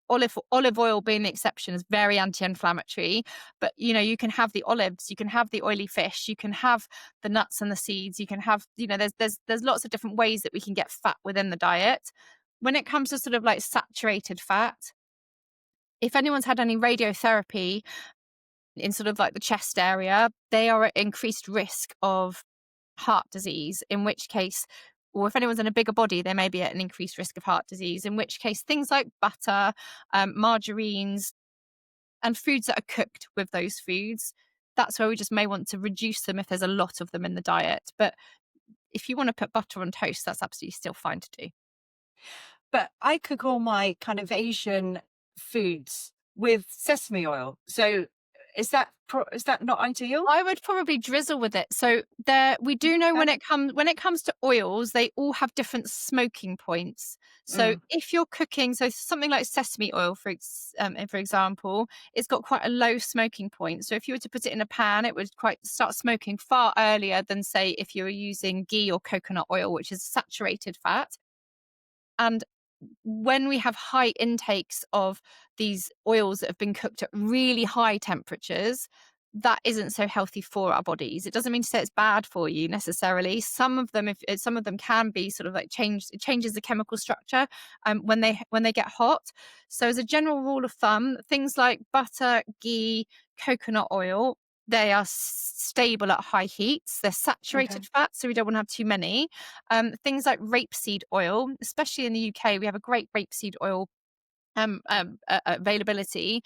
olive oil being the exception is very anti-inflammatory, but you can have the olives, you can have the oily fish, you can have the nuts and the seeds, you can have there's lots of different ways that we can get fat within the diet. When it comes to sort of like saturated fat, if anyone's had any radiotherapy in sort of like the chest area, they are at increased risk of heart disease, in which case, or if anyone's in a bigger body, they may be at an increased risk of heart disease, in which case things like butter, margarines, and foods that are cooked with those foods, that's where we just may want to reduce them if there's a lot of them in the diet. But if you want to put butter on toast, that's absolutely still fine to do. But I cook all my kind of Asian foods with sesame oil. So is that not ideal? I would probably drizzle with it. So we do know when it comes to oils, they all have different smoking points. So if you're cooking, so something like sesame oil, for example, it's got quite a low smoking point. So if you were to put it in a pan, it would start smoking far earlier than, say, if you were using ghee or coconut oil, which is saturated fat. And when we have high intakes of these oils that have been cooked at really high temperatures, that isn't so healthy for our bodies. It doesn't mean to say it's bad for you necessarily. Some of them can be sort of like it changes the chemical structure when they get hot. So as a general rule of thumb, things like butter, ghee, coconut oil, they are stable at high heats. They're saturated fat, so we don't want to have too many. Things like rapeseed oil, especially in the UK, we have a great rapeseed oil availability.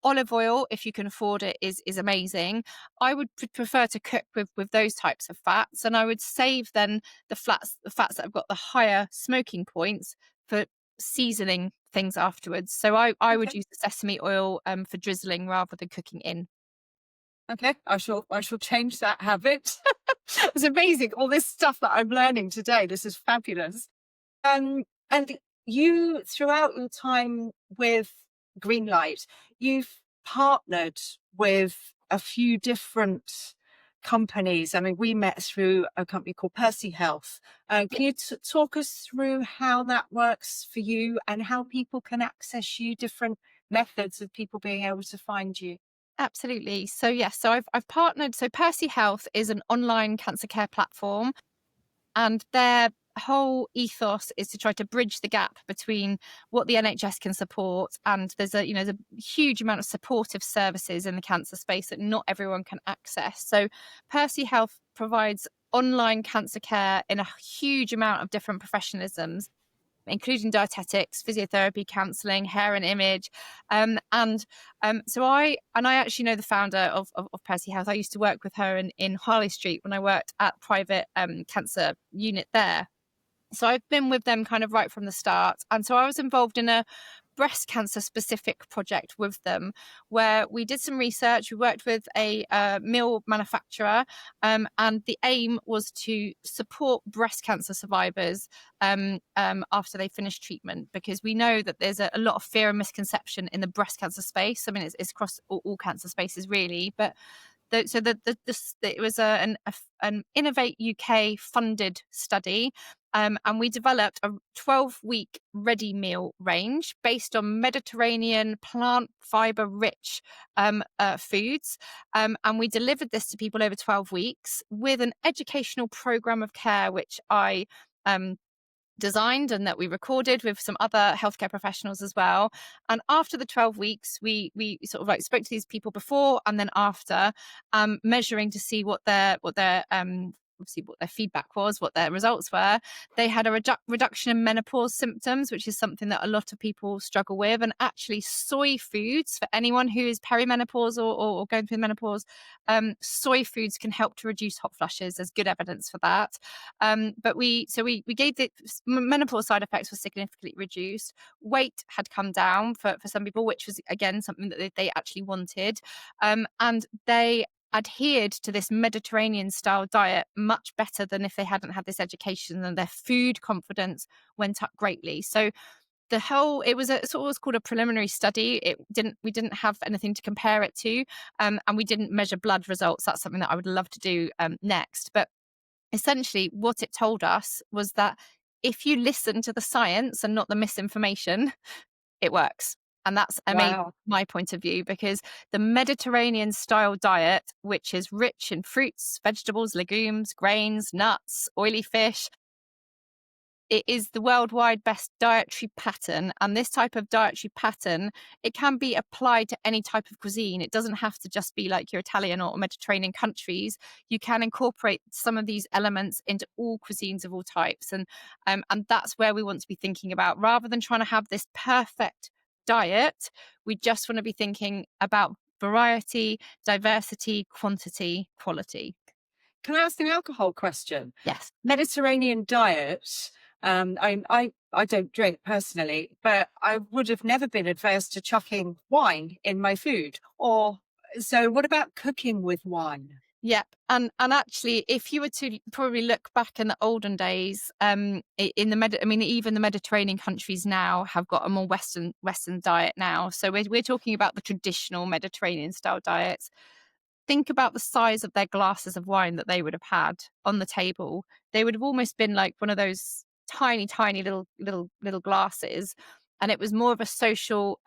Olive oil, if you can afford it, is amazing. I would prefer to cook with those types of fats, and I would save then the fats that have got the higher smoking points for seasoning things afterwards. So I would Okay. use the sesame oil for drizzling rather than cooking in. Okay, I shall change that habit. It's amazing, all this stuff that I'm learning today. This is fabulous. And you, throughout your time with Greenlight, you've partnered with a few different companies. I mean, we met through a company called Percy Health. Can you talk us through how that works for you and how people can access you, different methods of people being able to find you? Absolutely. So yes, so I've partnered. So Percy Health is an online cancer care platform, and their whole ethos is to try to bridge the gap between what the NHS can support, and there's a huge amount of supportive services in the cancer space that not everyone can access. So Percy Health provides online cancer care in a huge amount of different professionalisms, including dietetics, physiotherapy, counselling, hair and image. So I actually know the founder of Percy Health. I used to work with her in Harley Street when I worked at private cancer unit there. So I've been with them kind of right from the start. And so I was involved in a breast cancer specific project with them where we did some research. We worked with a meal manufacturer, and the aim was to support breast cancer survivors after they finish treatment, because we know that there's a lot of fear and misconception in the breast cancer space. I mean, it's across all cancer spaces really, but it was an Innovate UK funded study, and we developed a 12-week ready meal range based on Mediterranean plant fiber rich foods, and we delivered this to people over 12 weeks with an educational program of care, which I designed and that we recorded with some other healthcare professionals as well. And after the 12 weeks, we sort of like spoke to these people before and then after, measuring to see what their obviously what their feedback was, what their results were. They had a reduction in menopause symptoms, which is something that a lot of people struggle with. And actually, soy foods, for anyone who is perimenopause or going through menopause, soy foods can help to reduce hot flushes. There's good evidence for that. But we gave the menopause side effects were significantly reduced. Weight had come down for some people, which was again something that they actually wanted, and they adhered to this Mediterranean style diet much better than if they hadn't had this education, and their food confidence went up greatly. So it was called a preliminary study. We didn't have anything to compare it to, and we didn't measure blood results. That's something that I would love to do next. But essentially what it told us was that if you listen to the science and not the misinformation, it works. And that's amazing, Wow. my point of view, because the Mediterranean style diet, which is rich in fruits, vegetables, legumes, grains, nuts, oily fish, it is the worldwide best dietary pattern. And this type of dietary pattern, it can be applied to any type of cuisine. It doesn't have to just be like your Italian or Mediterranean countries. You can incorporate some of these elements into all cuisines of all types. And that's where we want to be thinking about, rather than trying to have this perfect diet. We just want to be thinking about variety, diversity, quantity, quality. Can I ask an alcohol question? Yes. Mediterranean diet. I don't drink personally, but I would have never been adverse to chucking wine in my food. Or so. What about cooking with wine? Yep. And actually, if you were to probably look back in the olden days, in the even the Mediterranean countries now have got a more Western diet now. So we're talking about the traditional Mediterranean style diets. Think about the size of their glasses of wine that they would have had on the table. They would have almost been like one of those tiny, tiny little glasses. And it was more of a social,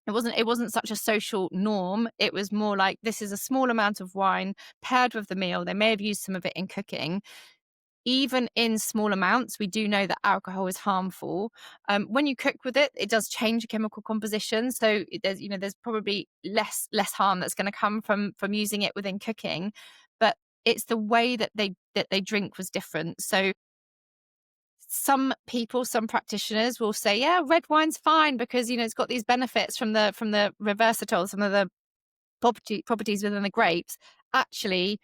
it wasn't such a social norm. It was more like, this is a small amount of wine paired with the meal. They may have used some of it in cooking. Even in small amounts, we do know that alcohol is harmful. When you cook with it, it does change the chemical composition. So there's probably less harm that's going to come from using it within cooking. But it's the way that they drink was different. So some people, some practitioners will say, yeah, red wine's fine because, you know, it's got these benefits from the reversatile, some of the properties within the grapes. Actually,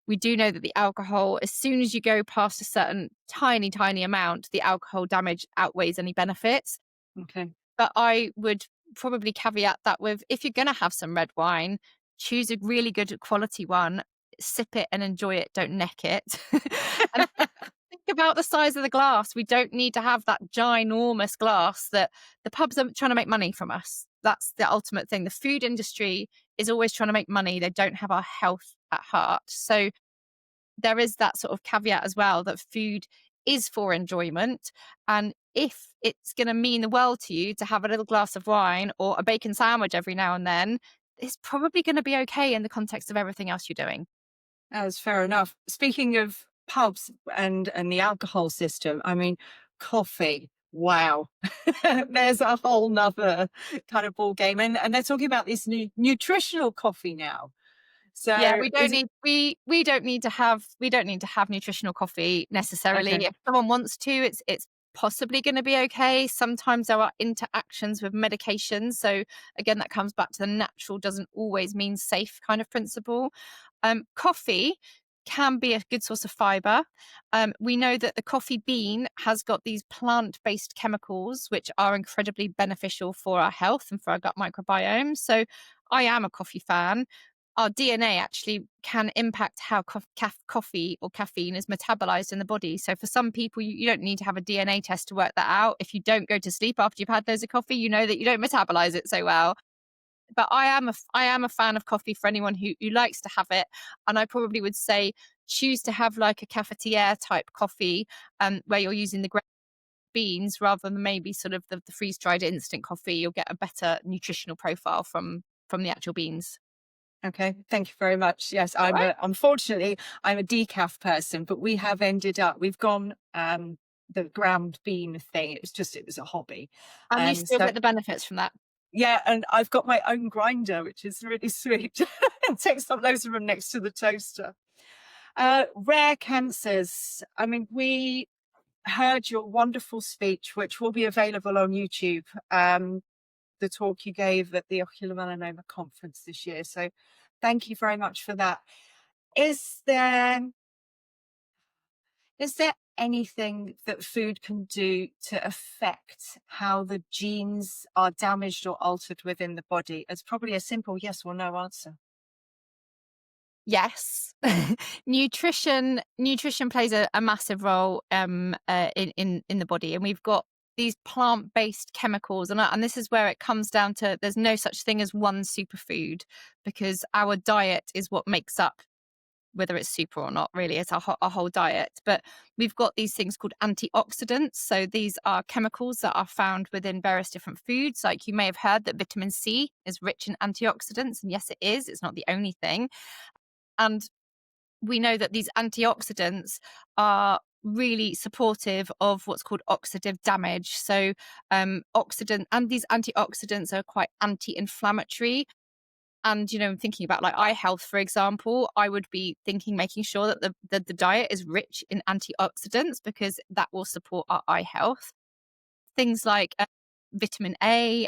we do know that the alcohol, as soon as you go past a certain tiny amount, the alcohol damage outweighs any benefits. Okay. But I would probably caveat that with, if you're going to have some red wine, choose a really good quality one, sip it and enjoy it, don't neck it. And think about the size of the glass. We don't need to have that ginormous glass that the pubs are trying to make money from us. That's the ultimate thing. The food industry is always trying to make money. They don't have our health at heart. So there is that sort of caveat as well, that food is for enjoyment. And if it's going to mean the world to you to have a little glass of wine or a bacon sandwich every now and then, it's probably going to be okay in the context of everything else you're doing. That's fair enough. Speaking of pubs and the alcohol system, I mean, coffee. Wow. There's a whole nother kind of ball game. And they're talking about this new nutritional coffee now. Yeah, So we don't need we don't need to have nutritional coffee necessarily. okay. If someone wants to, it's possibly going to be okay. Sometimes there are interactions with medications. So again, that comes back to the natural doesn't always mean safe kind of principle. Coffee can be a good source of fiber. We know that the coffee bean has got these plant-based chemicals, which are incredibly beneficial for our health and for our gut microbiome. So I am a coffee fan. Our DNA actually can impact how coffee or caffeine is metabolized in the body. So for some people, you don't need to have a DNA test to work that out. If you don't go to sleep after you've had loads of coffee, you know that you don't metabolize it so well. But I am a fan of coffee for anyone who likes to have it. And I probably would say choose to have like a cafetiere type coffee, where you're using the beans rather than maybe sort of the freeze dried instant coffee. You'll get a better nutritional profile from the actual beans. Okay, thank you very much. Yes, All right. unfortunately I'm a decaf person, but we've gone the ground bean thing. It was a hobby. And you And still so get the benefits from that. yeah, and I've got my own grinder, which is really sweet. It takes up loads of room next to the toaster. Rare cancers. I mean, we heard your wonderful speech, which will be available on YouTube. The talk you gave at the Ocular Melanoma conference this year. So thank you very much for that. Is there anything that food can do to affect how the genes are damaged or altered within the body? It's probably a simple yes or no answer. Yes. Nutrition plays a massive role in the body, and we've got these plant-based chemicals, and this is where it comes down to there's no such thing as one superfood, because our diet is what makes up whether it's super or not. Really, it's our whole diet. But we've got these things called antioxidants. So these are chemicals that are found within various different foods. Like you may have heard that vitamin C is rich in antioxidants, and yes, it is. It's not the only thing. And we know that these antioxidants are really supportive of what's called oxidative damage. So these antioxidants are quite anti-inflammatory. And, you know, thinking about like eye health, for example, I would be thinking making sure that the diet is rich in antioxidants, because that will support our eye health. Things like vitamin A,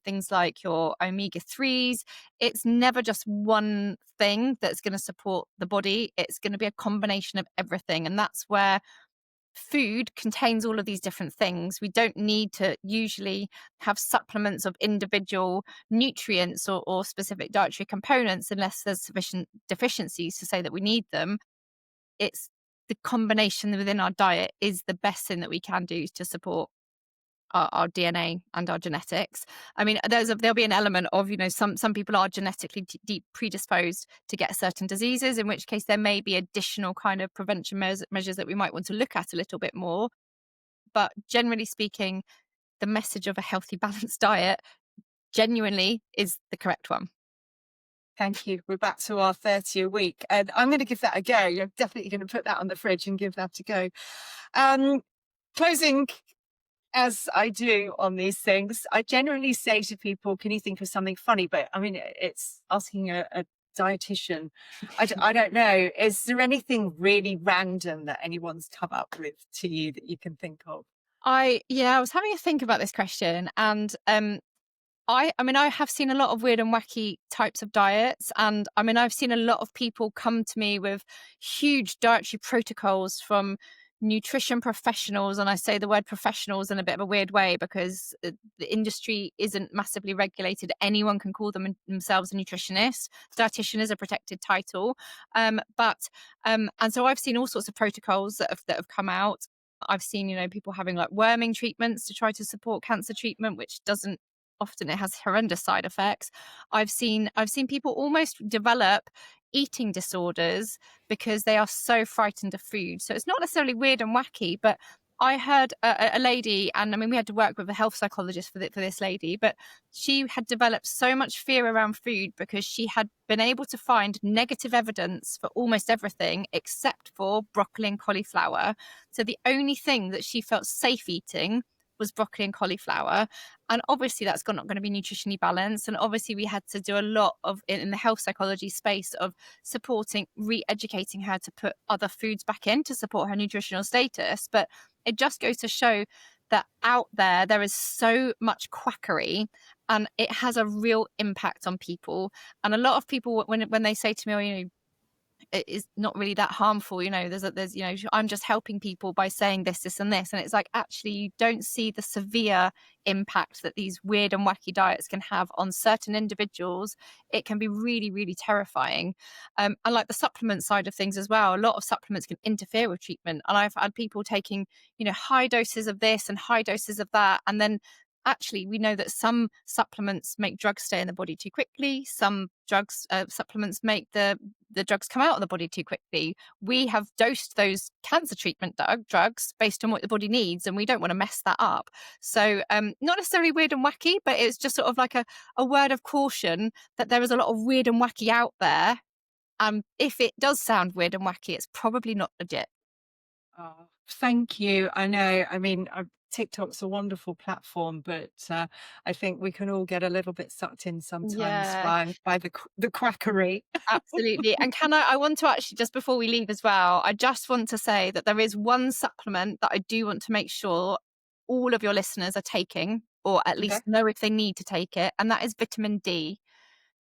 things like your omega-3s. It's never just one thing that's going to support the body. It's going to be a combination of everything. And that's where food contains all of these different things. We don't need to usually have supplements of individual nutrients or specific dietary components unless there's sufficient deficiencies to say that we need them. It's the combination within our diet is the best thing that we can do to support our DNA and our genetics. I mean, there'll be an element of, you know, some people are genetically deep predisposed to get certain diseases, in which case there may be additional kind of prevention measures that we might want to look at a little bit more. But generally speaking, the message of a healthy, balanced diet genuinely is the correct one. Thank you. We're back to our 30 a week, and I'm going to give that a go. You're definitely going to put that on the fridge and give that a go. Closing, as I do on these things, I generally say to people, can you think of something funny? But I mean, it's asking a dietitian. I don't know. Is there anything really random that anyone's come up with to you that you can think of? I was having a think about this question, and I mean, I have seen a lot of weird and wacky types of diets. And I mean, I've seen a lot of people come to me with huge dietary protocols from nutrition professionals. And I say the word professionals in a bit of a weird way because the industry isn't massively regulated. Anyone can call themselves a nutritionist. Dietitian is a protected title. And so I've seen all sorts of protocols that have come out. I've seen, people having like worming treatments to try to support cancer treatment, which doesn't often, it has horrendous side effects. I've seen people almost develop eating disorders because they are so frightened of food. So it's not necessarily weird and wacky, but I heard a lady, and I mean, we had to work with a health psychologist for this lady, but she had developed so much fear around food because she had been able to find negative evidence for almost everything except for broccoli and cauliflower. So the only thing that she felt safe eating was broccoli and cauliflower. And obviously that's not going to be nutritionally balanced. And obviously we had to do a lot of in the health psychology space of supporting, re-educating her to put other foods back in to support her nutritional status. But it just goes to show that out there is so much quackery, and it has a real impact on people. And a lot of people, when they say to me, oh, it is not really that harmful, there's I'm just helping people by saying this and this, and it's like, actually you don't see the severe impact that these weird and wacky diets can have on certain individuals. It can be really, really terrifying. And like the supplement side of things as well, a lot of supplements can interfere with treatment, and I've had people taking high doses of this and high doses of that, and then actually we know that some supplements make drugs stay in the body too quickly. Some supplements make the drugs come out of the body too quickly. We have dosed those cancer treatment drugs based on what the body needs, and we don't want to mess that up. So not necessarily weird and wacky, but it's just sort of like a word of caution that there is a lot of weird and wacky out there. If it does sound weird and wacky, it's probably not legit. Oh, thank you. I know. I mean, TikTok's a wonderful platform, but I think we can all get a little bit sucked in sometimes Yeah. by the quackery. Absolutely. And I want to actually, just before we leave as well, I just want to say that there is one supplement that I do want to make sure all of your listeners are taking, or at Okay. least know if they need to take it, and that is vitamin D.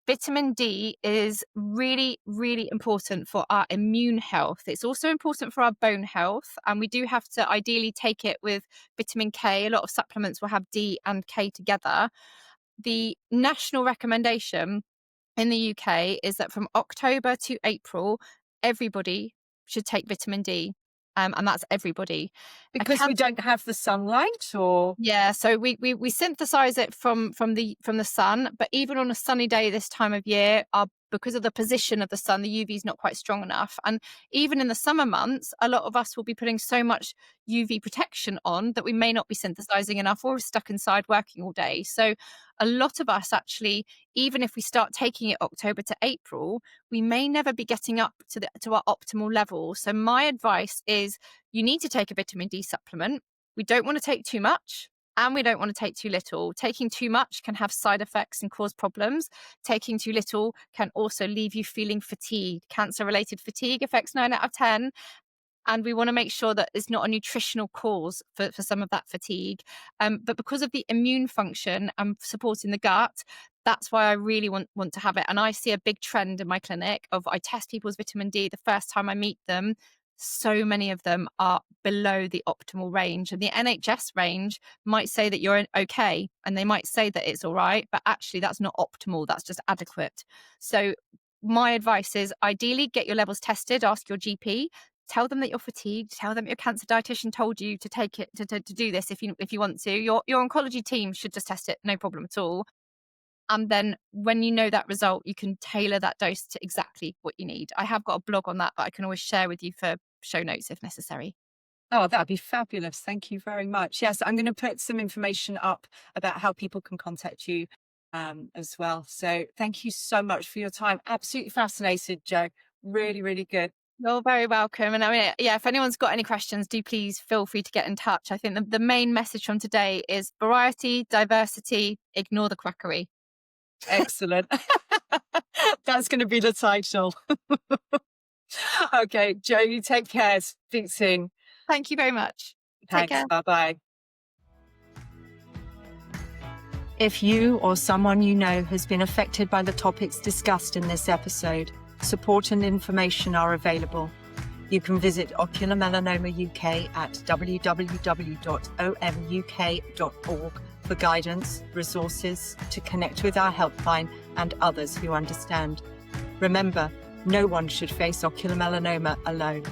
Vitamin D is really, really important for our immune health. It's also important for our bone health. And we do have to ideally take it with vitamin K. A lot of supplements will have D and K together. The national recommendation in the UK is that from October to April, everybody should take vitamin D. And that's everybody. Because we don't have the sunlight, or Yeah, so we synthesize it from the sun, but even on a sunny day this time of year, because of the position of the sun, the UV is not quite strong enough. And even in the summer months, a lot of us will be putting so much UV protection on that we may not be synthesizing enough, or stuck inside working all day. So a lot of us actually, even if we start taking it October to April, we may never be getting up to our optimal level. So my advice is you need to take a vitamin D supplement. We don't want to take too much, and we don't want to take too little. Taking too much can have side effects and cause problems. Taking too little can also leave you feeling fatigued. Cancer-related fatigue affects 9 out of 10. And we want to make sure that it's not a nutritional cause for some of that fatigue. But because of the immune function and supporting the gut, that's why I really want to have it. And I see a big trend in my clinic of, I test people's vitamin D the first time I meet them. So many of them are below the optimal range, and the NHS range might say that you're okay, and they might say that it's all right, but actually that's not optimal. That's just adequate. So my advice is ideally get your levels tested, ask your GP, tell them that you're fatigued, tell them your cancer dietitian told you to take it, to do this if you want to. Your oncology team should just test it, no problem at all. And then when you know that result, you can tailor that dose to exactly what you need. I have got a blog on that I can always share with you for show notes if necessary. Oh, that'd be fabulous. Thank you very much. Yes, I'm going to put some information up about how people can contact you as well. So thank you so much for your time. Absolutely fascinated, Jo. Really, really good. You're very welcome. And I mean, yeah, if anyone's got any questions, do please feel free to get in touch. I think the main message from today is variety, diversity, ignore the quackery. Excellent. That's going to be the title. Okay, Jo, you take care. Speak soon. Thank you very much. Take Thanks. care. Bye-bye. If you or someone you know has been affected by the topics discussed in this episode, support and information are available. You can visit Ocular Melanoma UK at www.omuk.org for guidance, resources, to connect with our helpline and others who understand. Remember, no one should face ocular melanoma alone.